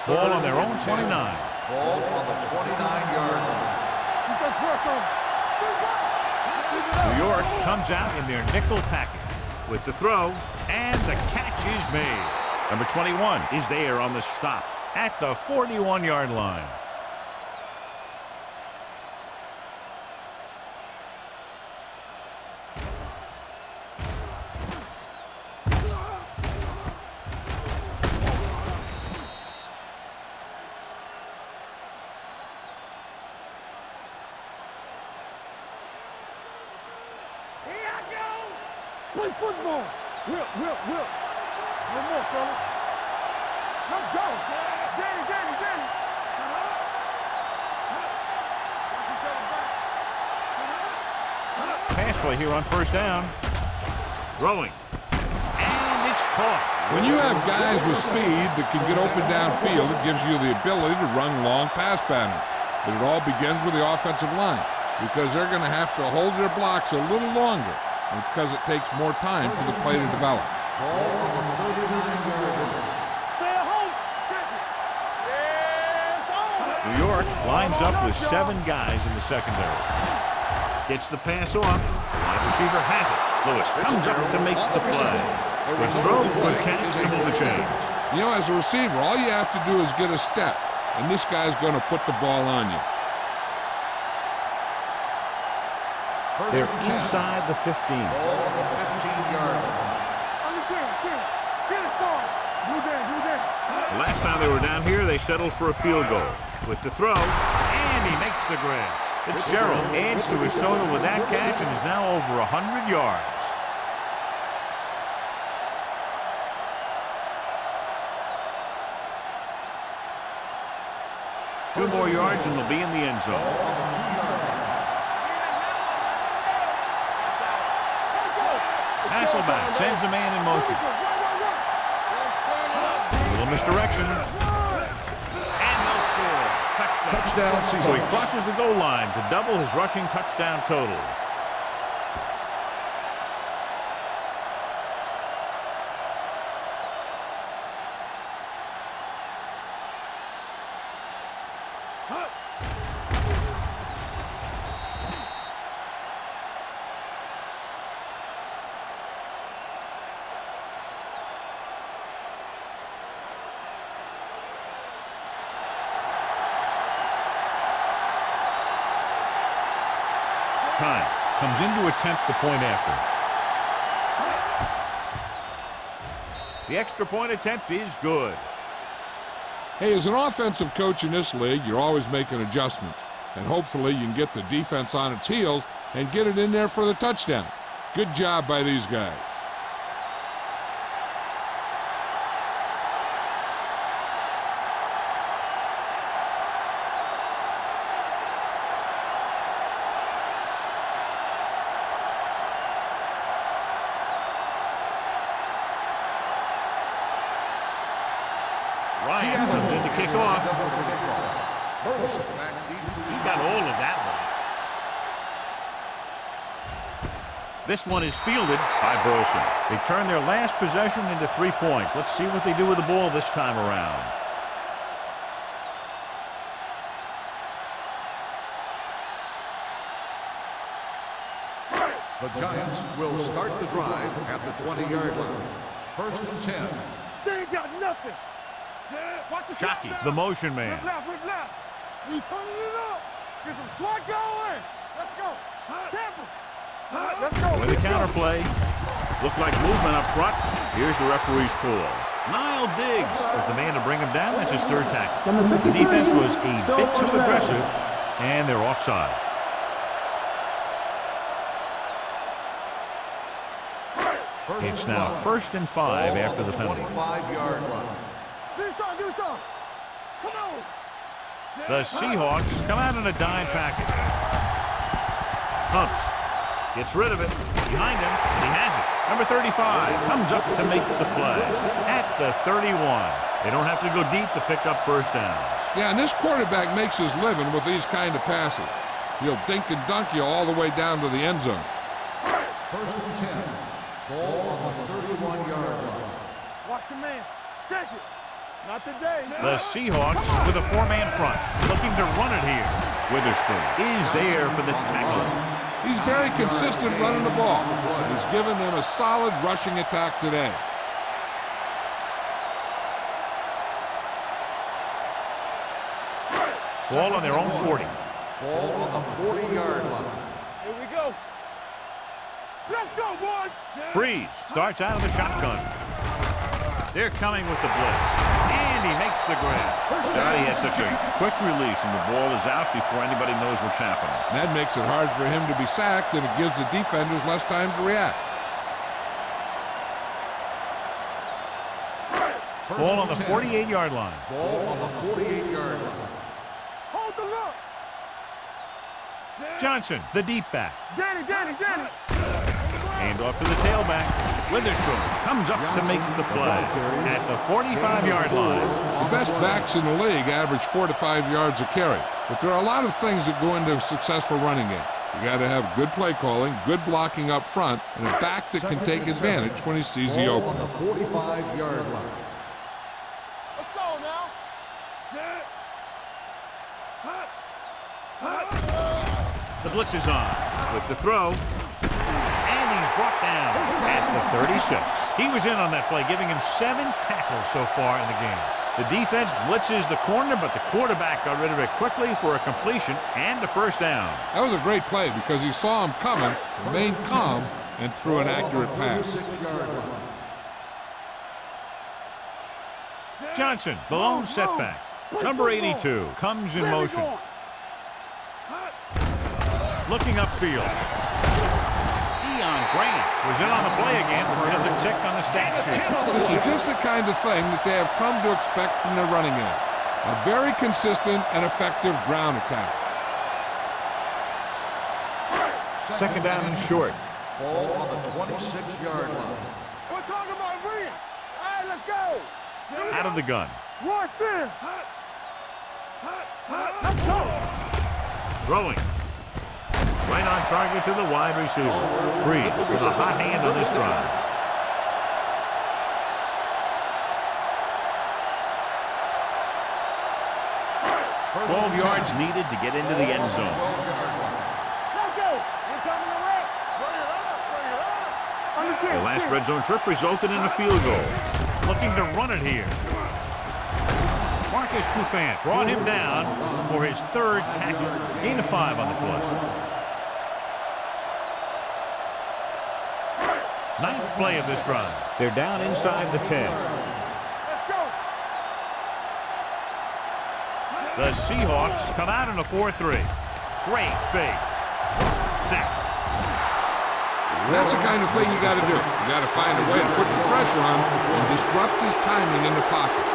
Ball on their own 29. Ball on the 29-yard line. Keep that press on. New York comes out in their nickel package with the throw, and the catch is made. Number 21 is there on the stop at the 41-yard line. Play football. Whip. No more, fellas. Let's go. Danny. Pass play here on first down. Throwing. And it's caught. When you have guys with speed that can get open downfield, it gives you the ability to run long pass patterns. But it all begins with the offensive line, because they're going to have to hold their blocks a little longer, and because it takes more time for the play to develop. Ball on the 39-yard line. Stay at home. Check it. Yes, on. New York lines up with 7 guys in the secondary. Gets the pass off. Wide receiver has it. Lewis comes up to make the play. Good throw, good catch to move the chains. You know, as a receiver, all you have to do is get a step, and this guy's going to put the ball on you. They're inside the 15. Ball on the 15-yard line. Get it, son. Blue down. The last time they were down here, they settled for a field goal. With the throw, and he makes the grab. Fitzgerald adds to his total with that catch and is now over 100 yards. Two more yards and they'll be in the end zone. Hasselback sends a man in motion. A little misdirection. And they'll score. Touchdown. So he crosses the goal line to double his rushing touchdown total. times. Comes in to attempt the point after. The extra point attempt is good. Hey, as an offensive coach in this league, you're always making adjustments. And hopefully you can get the defense on its heels and get it in there for the touchdown. Good job by these guys. Ryan comes in to kick off. He got all of that one. This one is fielded by Burleson. They turn their last possession into 3 points. Let's see what they do with the ball this time around. The Giants will start the drive at the 20-yard line. 1st and 10. They ain't got nothing. Watch the shot Shockey, now. the motion man. Rip left. We turning it up. Get some slot going. Let's go. Tampa. Let's go. With the counterplay. Looked like movement up front. Here's the referee's call. Niall Diggs is the man to bring him down. That's his 3rd tackle. Number The 53, defense was a still bit first too down. aggressive, and they're offside. It's now 1st and 5 after the penalty. 25-yard line. Do something. Come on. The Seahawks come out in a dime package. Humps. Gets rid of it. Behind him, and he has it. Number 35 comes up to make the play. At the 31. They don't have to go deep to pick up first downs. Yeah, and this quarterback makes his living with these kind of passes. He'll dink and dunk you all the way down to the end zone. 1st and 10. Ball on the 31-yard line. Watch your man. Check it. Not today. The Seahawks with a 4-man front, looking to run it here. Witherspoon is there for the tackle. He's very consistent running the ball. He's given them a solid rushing attack today. Ball on their own 40. Ball on the 40-yard line. Here we go. Let's go, boys. Breeze starts out of the shotgun. They're coming with the blitz. And he makes the grab. Scotty has such a quick release, and the ball is out before anybody knows what's happening. That makes it hard for him to be sacked, and it gives the defenders less time to react. Ball on the 48-yard line. Ball on the 48-yard line. Hold the look. Johnson, the deep back. Danny. Hand off to the tailback. Witherspoon comes up to make the play. At the 45-yard line. The best backs in the league average 4 to 5 yards a carry. But there are a lot of things that go into a successful running game. You got to have good play calling, good blocking up front, and a back that can take advantage when he sees the Ball open. on the 45-yard line. Let's go now. The blitz is on with the throw. And he's brought down at the 36. He was in on that play, giving him 7 tackles so far in the game. The defense blitzes the corner, but the quarterback got rid of it quickly for a completion and a first down. That was a great play because he saw him coming, remained calm, and threw an accurate pass. 36-yard line. Johnson, the lone setback. Number 82 comes in motion. Looking upfield. Grant was in on the play again for another tick on the stat sheet. This is just the kind of thing that they have come to expect from their running game. A very consistent and effective ground attack. 2nd down and short. Ball on the 26-yard line. We're talking about Rhea. All right, let's go. Out of the gun. Watch this. Let's go. Throwing. Right on target to the wide receiver. Breeze with a hot hand on this drive. First 12 and yards 10. needed to get into the end zone. 12-yard line. Let's go. We're coming around. Bring it up. On the 10. The last red zone trip resulted in a field goal. Looking to run it here. Marcus Trufant brought him down for his 3rd tackle. Gain of 5 on the play. Ninth play of this drive. They're down inside the 10. Let's go. The Seahawks come out in a 4-3. Great fake. Sack. That's the kind of thing you got to do. You got to find a way to put the pressure on and disrupt his timing in the pocket.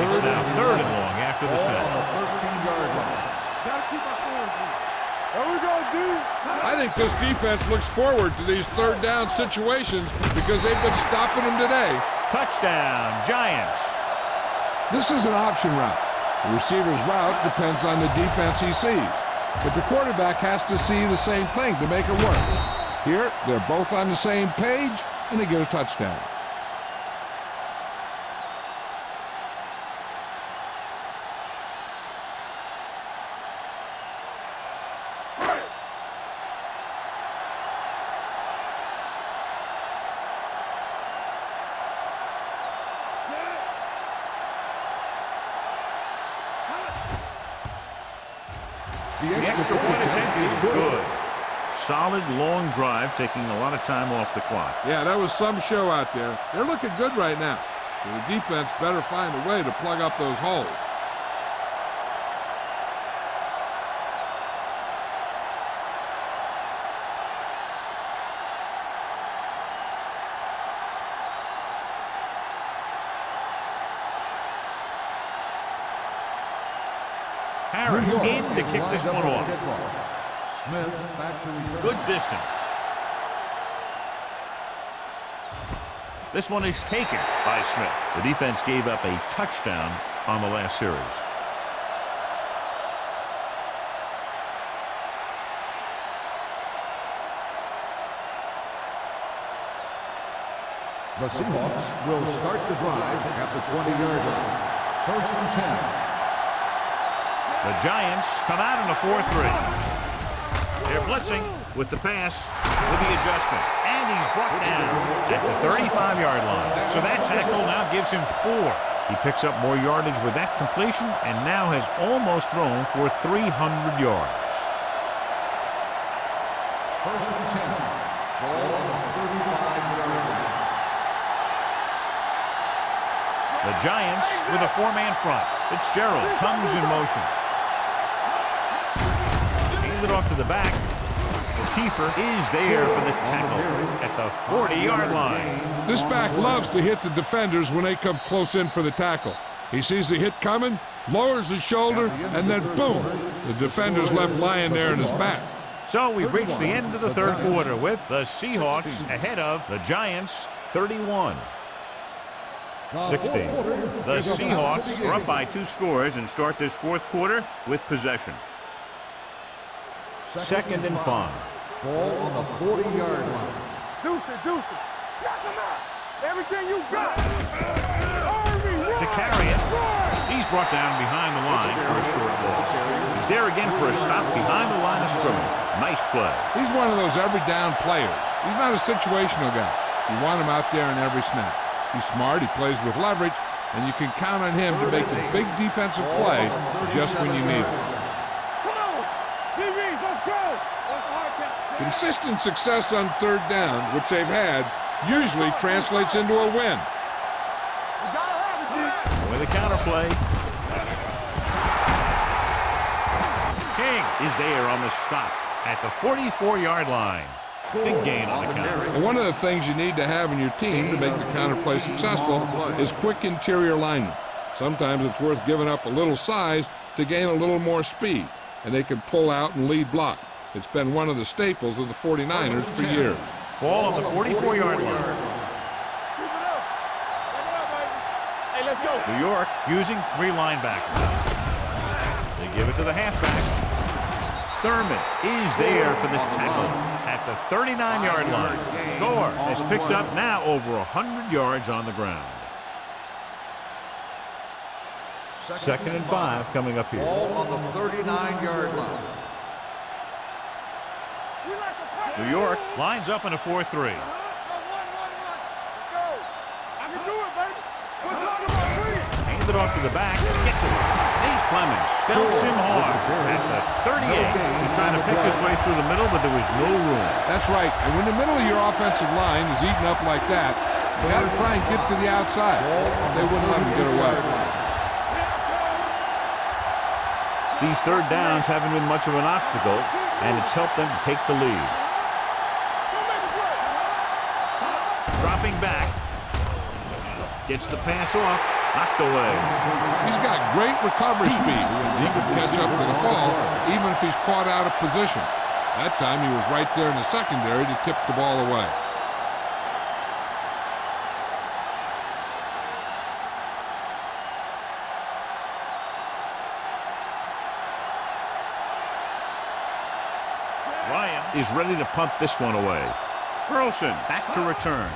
It's now 3rd and long after the sack. 13-yard line. Gotta keep our hands in. There we go, dude. I think this defense looks forward to these third down situations because they've been stopping them today. Touchdown, Giants. This is an option route. The receiver's route depends on the defense he sees. But the quarterback has to see the same thing to make it work. Here, they're both on the same page, and they get a touchdown. The extra point attempt is good. Solid, long drive, taking a lot of time off the clock. Yeah, that was some show out there. They're looking good right now. So the defense better find a way to plug up those holes. Harris in to kick this one off. Smith back to return. Good distance. This one is taken by Smith. The defense gave up a touchdown on the last series. The Seahawks will start the drive at the 20-yard line. 1st and 10. The Giants come out in a 4-3. They're blitzing with the pass, with the adjustment. And he's brought down at the 35-yard line. So that tackle now gives him 4. He picks up more yardage with that completion and now has almost thrown for 300 yards. 1st and 10. Ball on the 35-yard line. The Giants with a 4-man front. Fitzgerald comes in motion. It off to the back. Kiefer is there for the tackle at the 40-yard line. This back loves to hit the defenders when they come close in for the tackle. He sees the hit coming, lowers his shoulder, and then boom, the defender's left lying there in his back. So we've reached the end of the 3rd quarter with the Seahawks ahead of the Giants 31-16. The Seahawks are up by 2 scores and start this 4th quarter with possession. 2nd and 5. Ball on the 40-yard line. Deuce it. Knock him out. Everything you got. To carry it, he's brought down behind the line for a short loss. He's there again for a stop behind the line of scrimmage. Nice play. He's one of those every down players. He's not a situational guy. You want him out there in every snap. He's smart, he plays with leverage, and you can count on him to make the big defensive play just when you need it. Consistent success on 3rd down, which they've had, usually translates into a win. With a counterplay. King is there on the stop at the 44-yard line. Big gain on the counter. And one of the things you need to have in your team to make the counterplay successful is quick interior linemen. Sometimes it's worth giving up a little size to gain a little more speed, and they can pull out and lead block. It's been one of the staples of the 49ers for years. Ball on the 44-yard line. Hey, let's go. New York using 3 linebackers. They give it to the halfback. Thurman is there for the tackle at the 39-yard line. Gore has picked up now over 100 yards on the ground. 2nd and 5 coming up here. Ball on the 39-yard line. New York lines up in a 4-3. Let's go. I can do it, baby. We're talking about winning. Hands it off to the back. Gets it. He Clemens belts him hard at the 38. He's trying to pick his way through the middle, but there was no room. That's right. And when the middle of your offensive line is eaten up like that, you got to try and get to the outside. They wouldn't let him get away. These third downs haven't been much of an obstacle, and it's helped them to take the lead. Dropping back. Gets the pass off. Knocked away. He's got great recovery speed. He can catch up to the ball even if he's caught out of position. That time he was right there in the secondary to tip the ball away. Ryan is ready to punt this one away. Burleson back to return.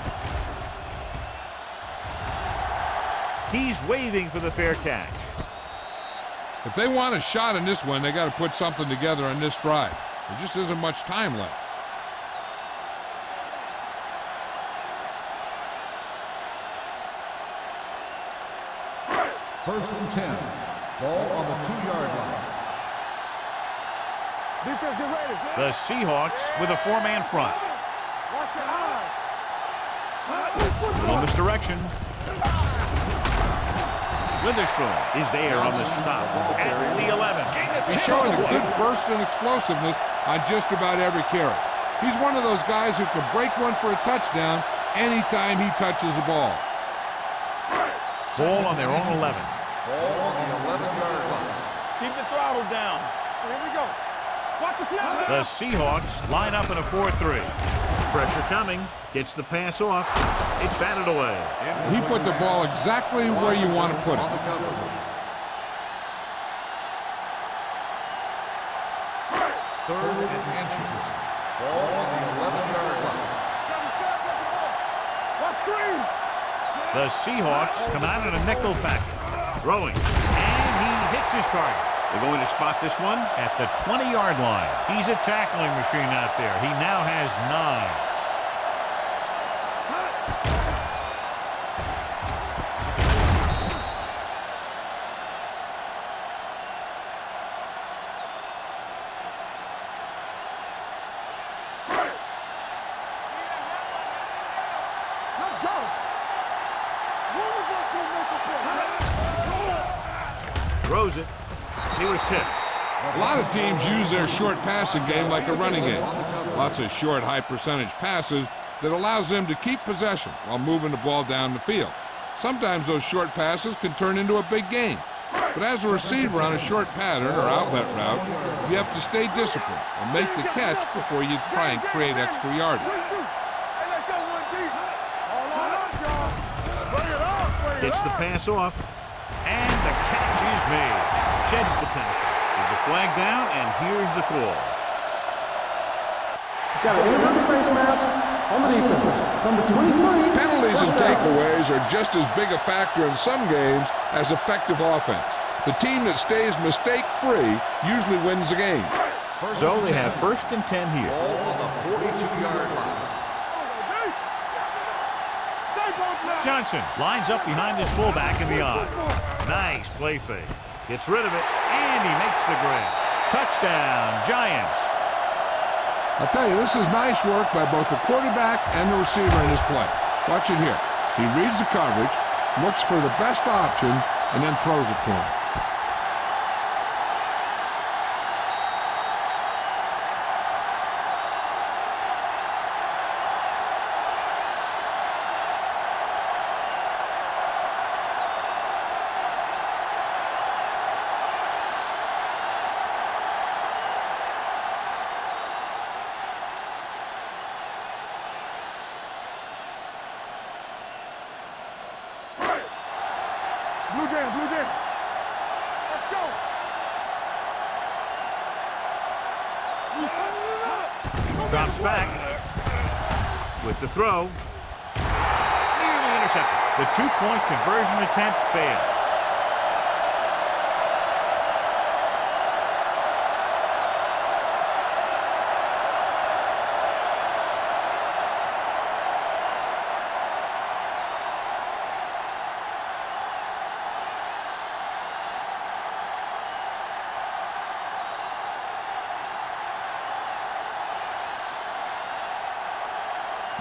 He's waving for the fair catch. If they want a shot in this one, they got to put something together on this drive. There just isn't much time left. First and 10. Ball on the 2-yard line. Defense, get ready. The Seahawks with a 4-man front. Watch your eyes. Little misdirection. Witherspoon is there on the stop at the 11. He's showing a good burst and explosiveness on just about every carry. He's one of those guys who can break one for a touchdown anytime he touches the ball. Ball on their own 11. Ball on the 11-yard line. Keep the throttle down. Here we go. Watch the snap. The Seahawks line up in a 4-3. Pressure coming. Gets the pass off. It's batted away. He put the ball exactly where you want to put it. Third and inches. Ball on the 11-yard line. Watch screen. The Seahawks come out in a nickel package. Throwing. And he hits his target. They're going to spot this one at the 20-yard line. He's a tackling machine out there. He now has 9. Throws it. He was tipped. A lot of teams use their short passing game like a running game. Lots of short, high-percentage passes that allows them to keep possession while moving the ball down the field. Sometimes those short passes can turn into a big gain. But as a receiver on a short pattern or outlet route, you have to stay disciplined and make the catch before you try and create extra yardage. Gets the pass off. And the catch is made. Sheds the penalty. There's a flag down, and here's the call. Got an inadvertent face mask on the defense. Number 23. Penalties and first down. takeaways are just as big a factor in some games as effective offense. The team that stays mistake-free usually wins the game. So they have first and 10 here. Ball on the 42-yard line. Johnson lines up behind his fullback in the eye. Nice play fake. Gets rid of it, and he makes the grab. Touchdown, Giants. I'll tell you, this is nice work by both the quarterback and the receiver in this play. Watch it here. He reads the coverage, looks for the best option, and then throws it to him. Blue jam, blue jam. Let's go. Drops back with the throw. Nearly intercepted. The two-point conversion attempt fails.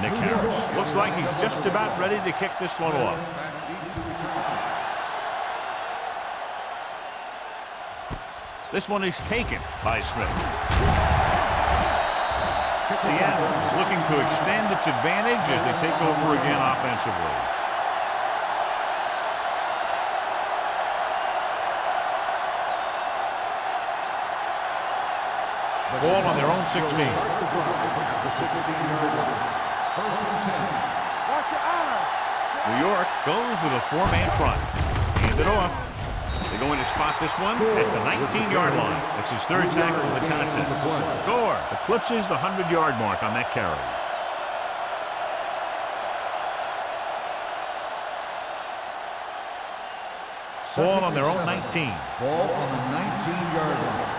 Nick Harris looks like he's just about ready to kick this one off. This one is taken by Smith. Seattle is looking to extend its advantage as they take over again offensively. Ball on their own 16. New York goes with a 4-man front. Hand it off. They're going to spot this one at the 19-yard line. It's his third tackle of the contest. Gore eclipses the 100-yard mark on that carry. Ball on their own 19. Ball on the 19-yard line.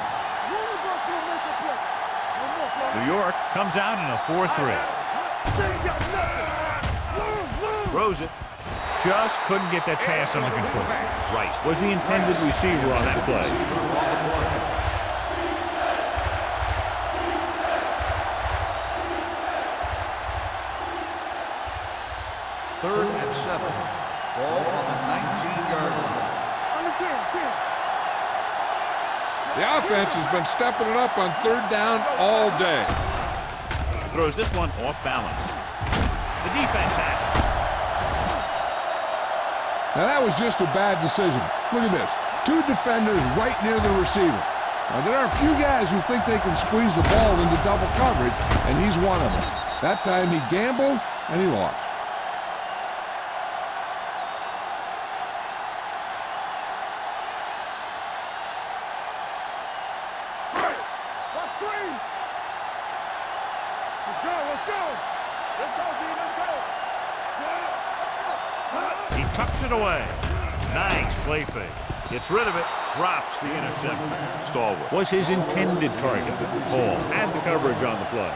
New York comes out in a 4-3. Throws it. Just couldn't get that pass under control. Right was the intended receiver on that play. Third and 7. Ball on the 19-yard line. The offense has been stepping it up on third down all day. Throws this one off balance. The defense has it. Now that was just a bad decision. Look at this. 2 defenders right near the receiver. Now there are a few guys who think they can squeeze the ball into double coverage, and he's one of them. That time he gambled, and he lost. Tucks it away. Nice play fake. Gets rid of it. Drops the interception. Stallworth was his intended target. Hall had the coverage on the play.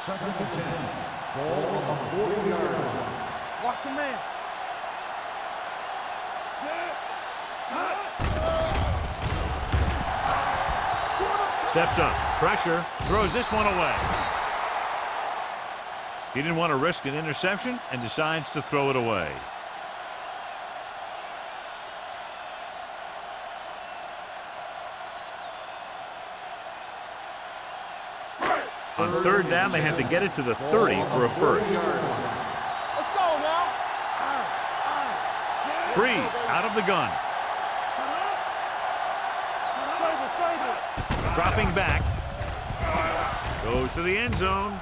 Second and 10. Ball on the 40-yard line. Watch your man. Steps up. Pressure. Throws this one away. He didn't want to risk an interception and decides to throw it away. On third down, they had to get it to the 30 for a first. Let's go now. Breeze out of the gun. Dropping back. Goes to the end zone.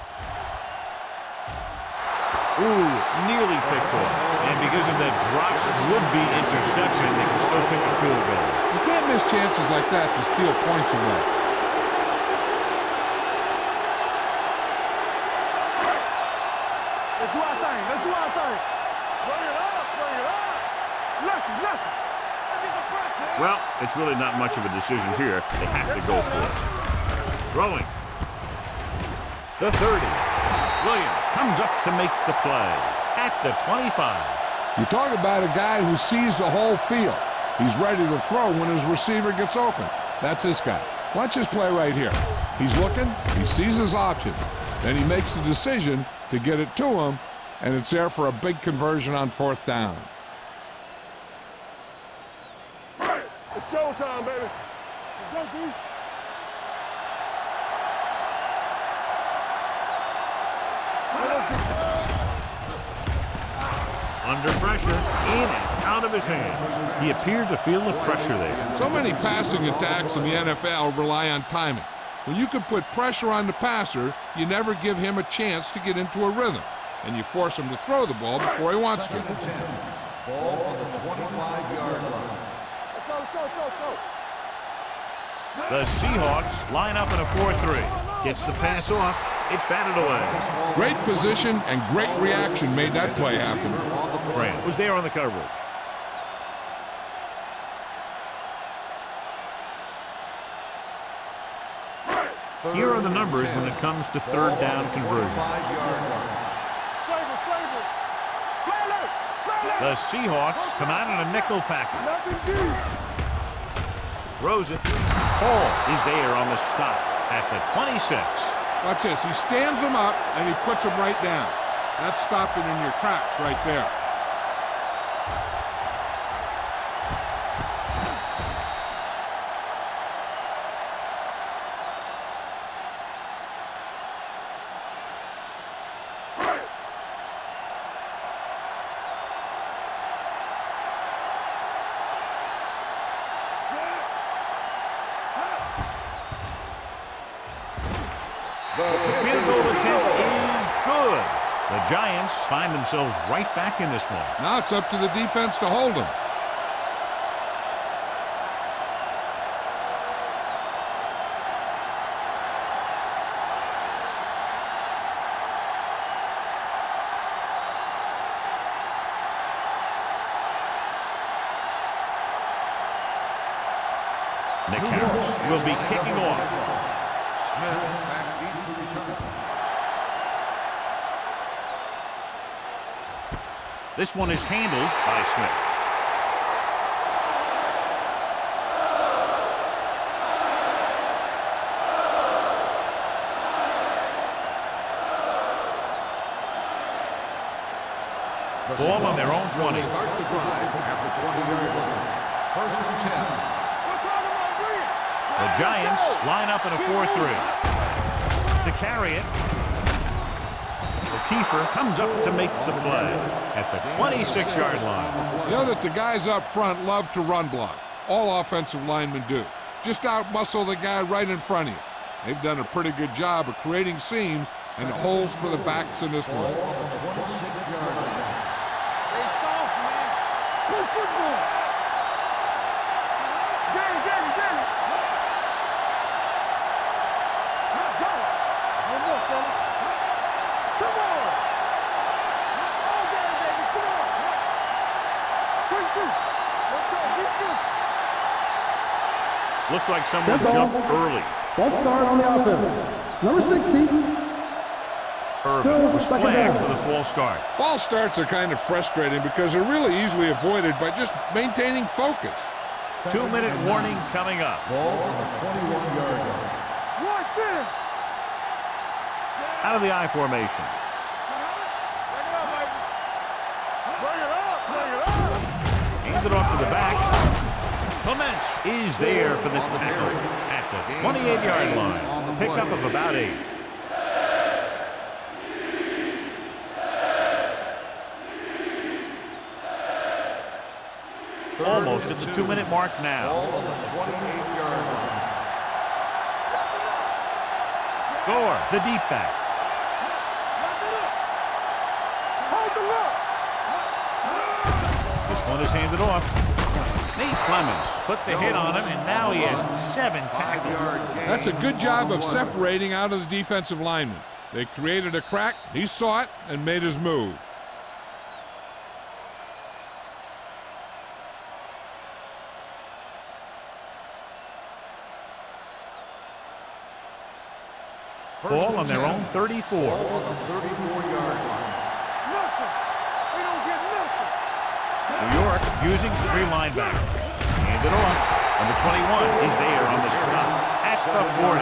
Ooh, nearly picked off. And because of that drop would-be interception, they can still pick a field goal. You can't miss chances like that to steal points away. Let's do our thing. Let's do our thing. Bring it up. Bring it up. Lucky. Well, it's really not much of a decision here. They have to go for it. Throwing. The 30. Williams comes up to make the play at the 25. You talk about a guy who sees the whole field. He's ready to throw when his receiver gets open. That's this guy. Watch his play right here. He's looking, he sees his option. Then he makes the decision to get it to him, and it's there for a big conversion on fourth down. It's showtime, baby. Let's go, D. Under pressure, in and out of his hands. He appeared to feel the pressure there. So many passing attacks in the NFL rely on timing. When you can put pressure on the passer, you never give him a chance to get into a rhythm, and you force him to throw the ball before he wants to. Second and 10. Ball on the 25-yard line. Let's go. The Seahawks line up in a 4-3. Gets the pass off. It's batted away. Great position and great reaction made that play happen. Grant was there on the coverage. Here are the numbers when it comes to third down conversion. The Seahawks come out in a nickel package. Throws it. Hall is there on the stop at the 26. Watch this. He stands them up, and he puts them right down. That's stopping in your tracks right there. The field goal attempt is good. The Giants find themselves right back in this one. Now it's up to the defense to hold them. Nick Harris will be kicking off. Smith back deep to return. This one is handled by Smith. Ball on their own 20. Start the drive at the 20-yard line. 1st and 10. The Giants line up in a 4-3. To carry it, Kiefer comes up to make the play at the 26-yard line. You know that the guys up front love to run block. All offensive linemen do. Just out-muscle the guy right in front of you. They've done a pretty good job of creating seams and holes for the backs in this one. Ball on the 26-yard line. They soft, man. Play football. Get it. Let's go. One more, fella. Come on. All day, baby. Come on. Quick shoot. Let's go. Get this. Looks like someone Good ball. jumped early. False start on the offense. Number 6, Seton. Irvin Still was second flagged down. for the false start. False starts are kind of frustrating because they're really easily avoided by just maintaining focus. 2-minute warning coming up. Ball on the 21-yard line. One center. Out of the I formation. Bring it up, baby. Bring it up. Bring it up. Handed off to the back. Clements is there for the tackle at the 28-yard line. Pickup of about 8. Almost at the 2-minute mark now. Ball on the 28-yard line. Gore, the deep back. Hold the look. This one is handed off. Nate Clements put the hit on him, and now he has 7 tackles. 5-yard gain. That's a good job of separating out of the defensive lineman. They created a crack, he saw it, and made his move. Ball on their own 34. Ball on the 34-yard line. Nothing. We don't get nothing. New York using 3 linebackers. Handed off. Number 21 is there on the stop at the 40.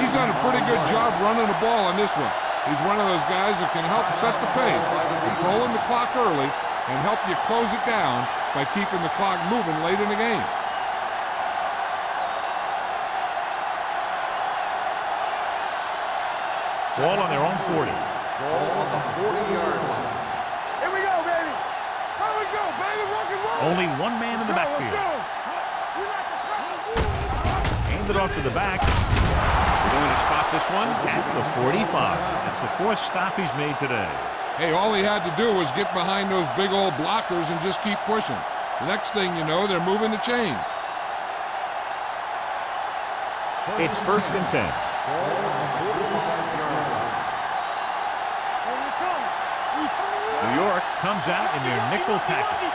He's done a pretty good job running the ball on this one. He's one of those guys that can help set the pace, controlling the clock early, and help you close it down by keeping the clock moving late in the game. Ball on their own 40. Ball on the 40-yard line. Here we go, baby. Here we go, baby. Rock and roll. Only one man in the backfield. Handed off to the back. We're going to spot this one at the 45. That's the 4th stop he's made today. Hey, all he had to do was get behind those big old blockers and just keep pushing. The next thing you know, they're moving the chains. It's 1st and 10. Ball on the 45-yard line. New York comes out in their nickel package.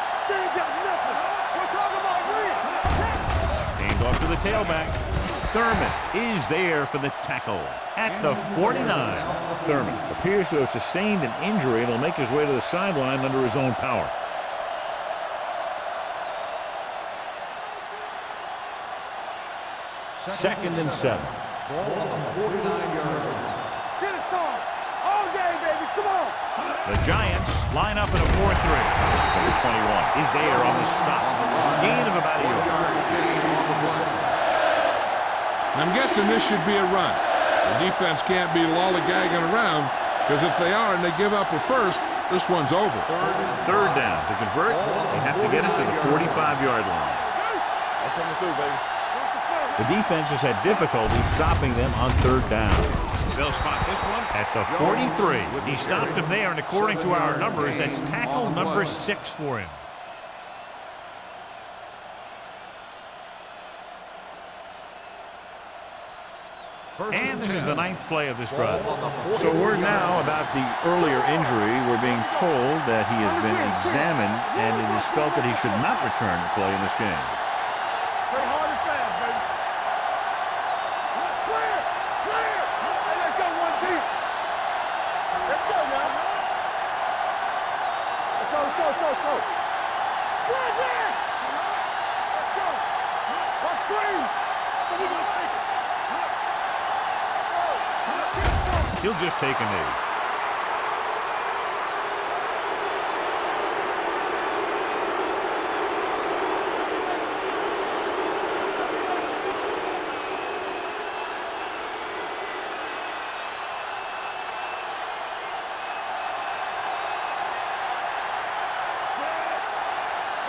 Hand off to the tailback. Thurman is there for the tackle at the 49. Thurman appears to have sustained an injury and will make his way to the sideline under his own power. 2nd and 7. Ball on the 49-yard line. Get it, son. All game, baby. Come on. The Giants line up in a 4-3. Number 21 is there on the stop. Gain of about a yard. I'm guessing this should be a run. The defense can't be lollygagging around, because if they are and they give up a first, this one's over. Third down. To convert, you have to get it to the 45-yard line. That's what we do, baby. The defense has had difficulty stopping them on 3rd down. They'll spot this one at the 43. He stopped him there, and according to our numbers, that's tackle number 6 for him. And this is the 9th play of this drive. So word now about the earlier injury. We're being told that he has been examined, and it is felt that he should not return to play in this game. Play hard and fast, baby. Clear! Clear! Hey, let's go one deep. Let's go now. Let's go, let's go, let's go, let's go. Clear, clear! Let's go. Watch screen. So we're going to take it. He'll just take a knee.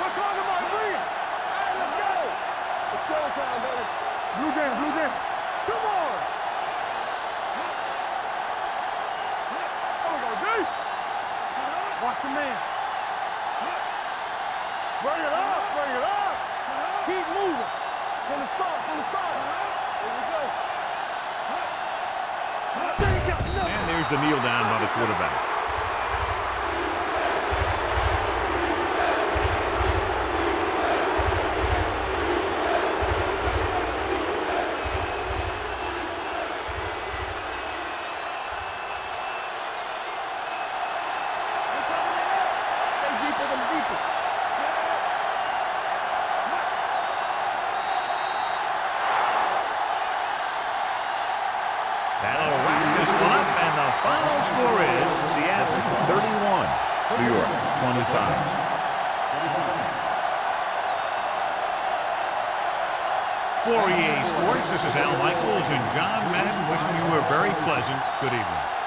We're talking about Green. All right, let's go. It's showtime, baby. Blue game, blue game. Come on. Watch your man. Bring it up, bring it up. Keep moving. From the start, from the start. Here we go. And there's the kneel down by the quarterback. That'll wrap this one up, and the final score is Seattle 31, New York 25. For EA Sports, this is Al Michaels and John Madden wishing you a very pleasant good evening.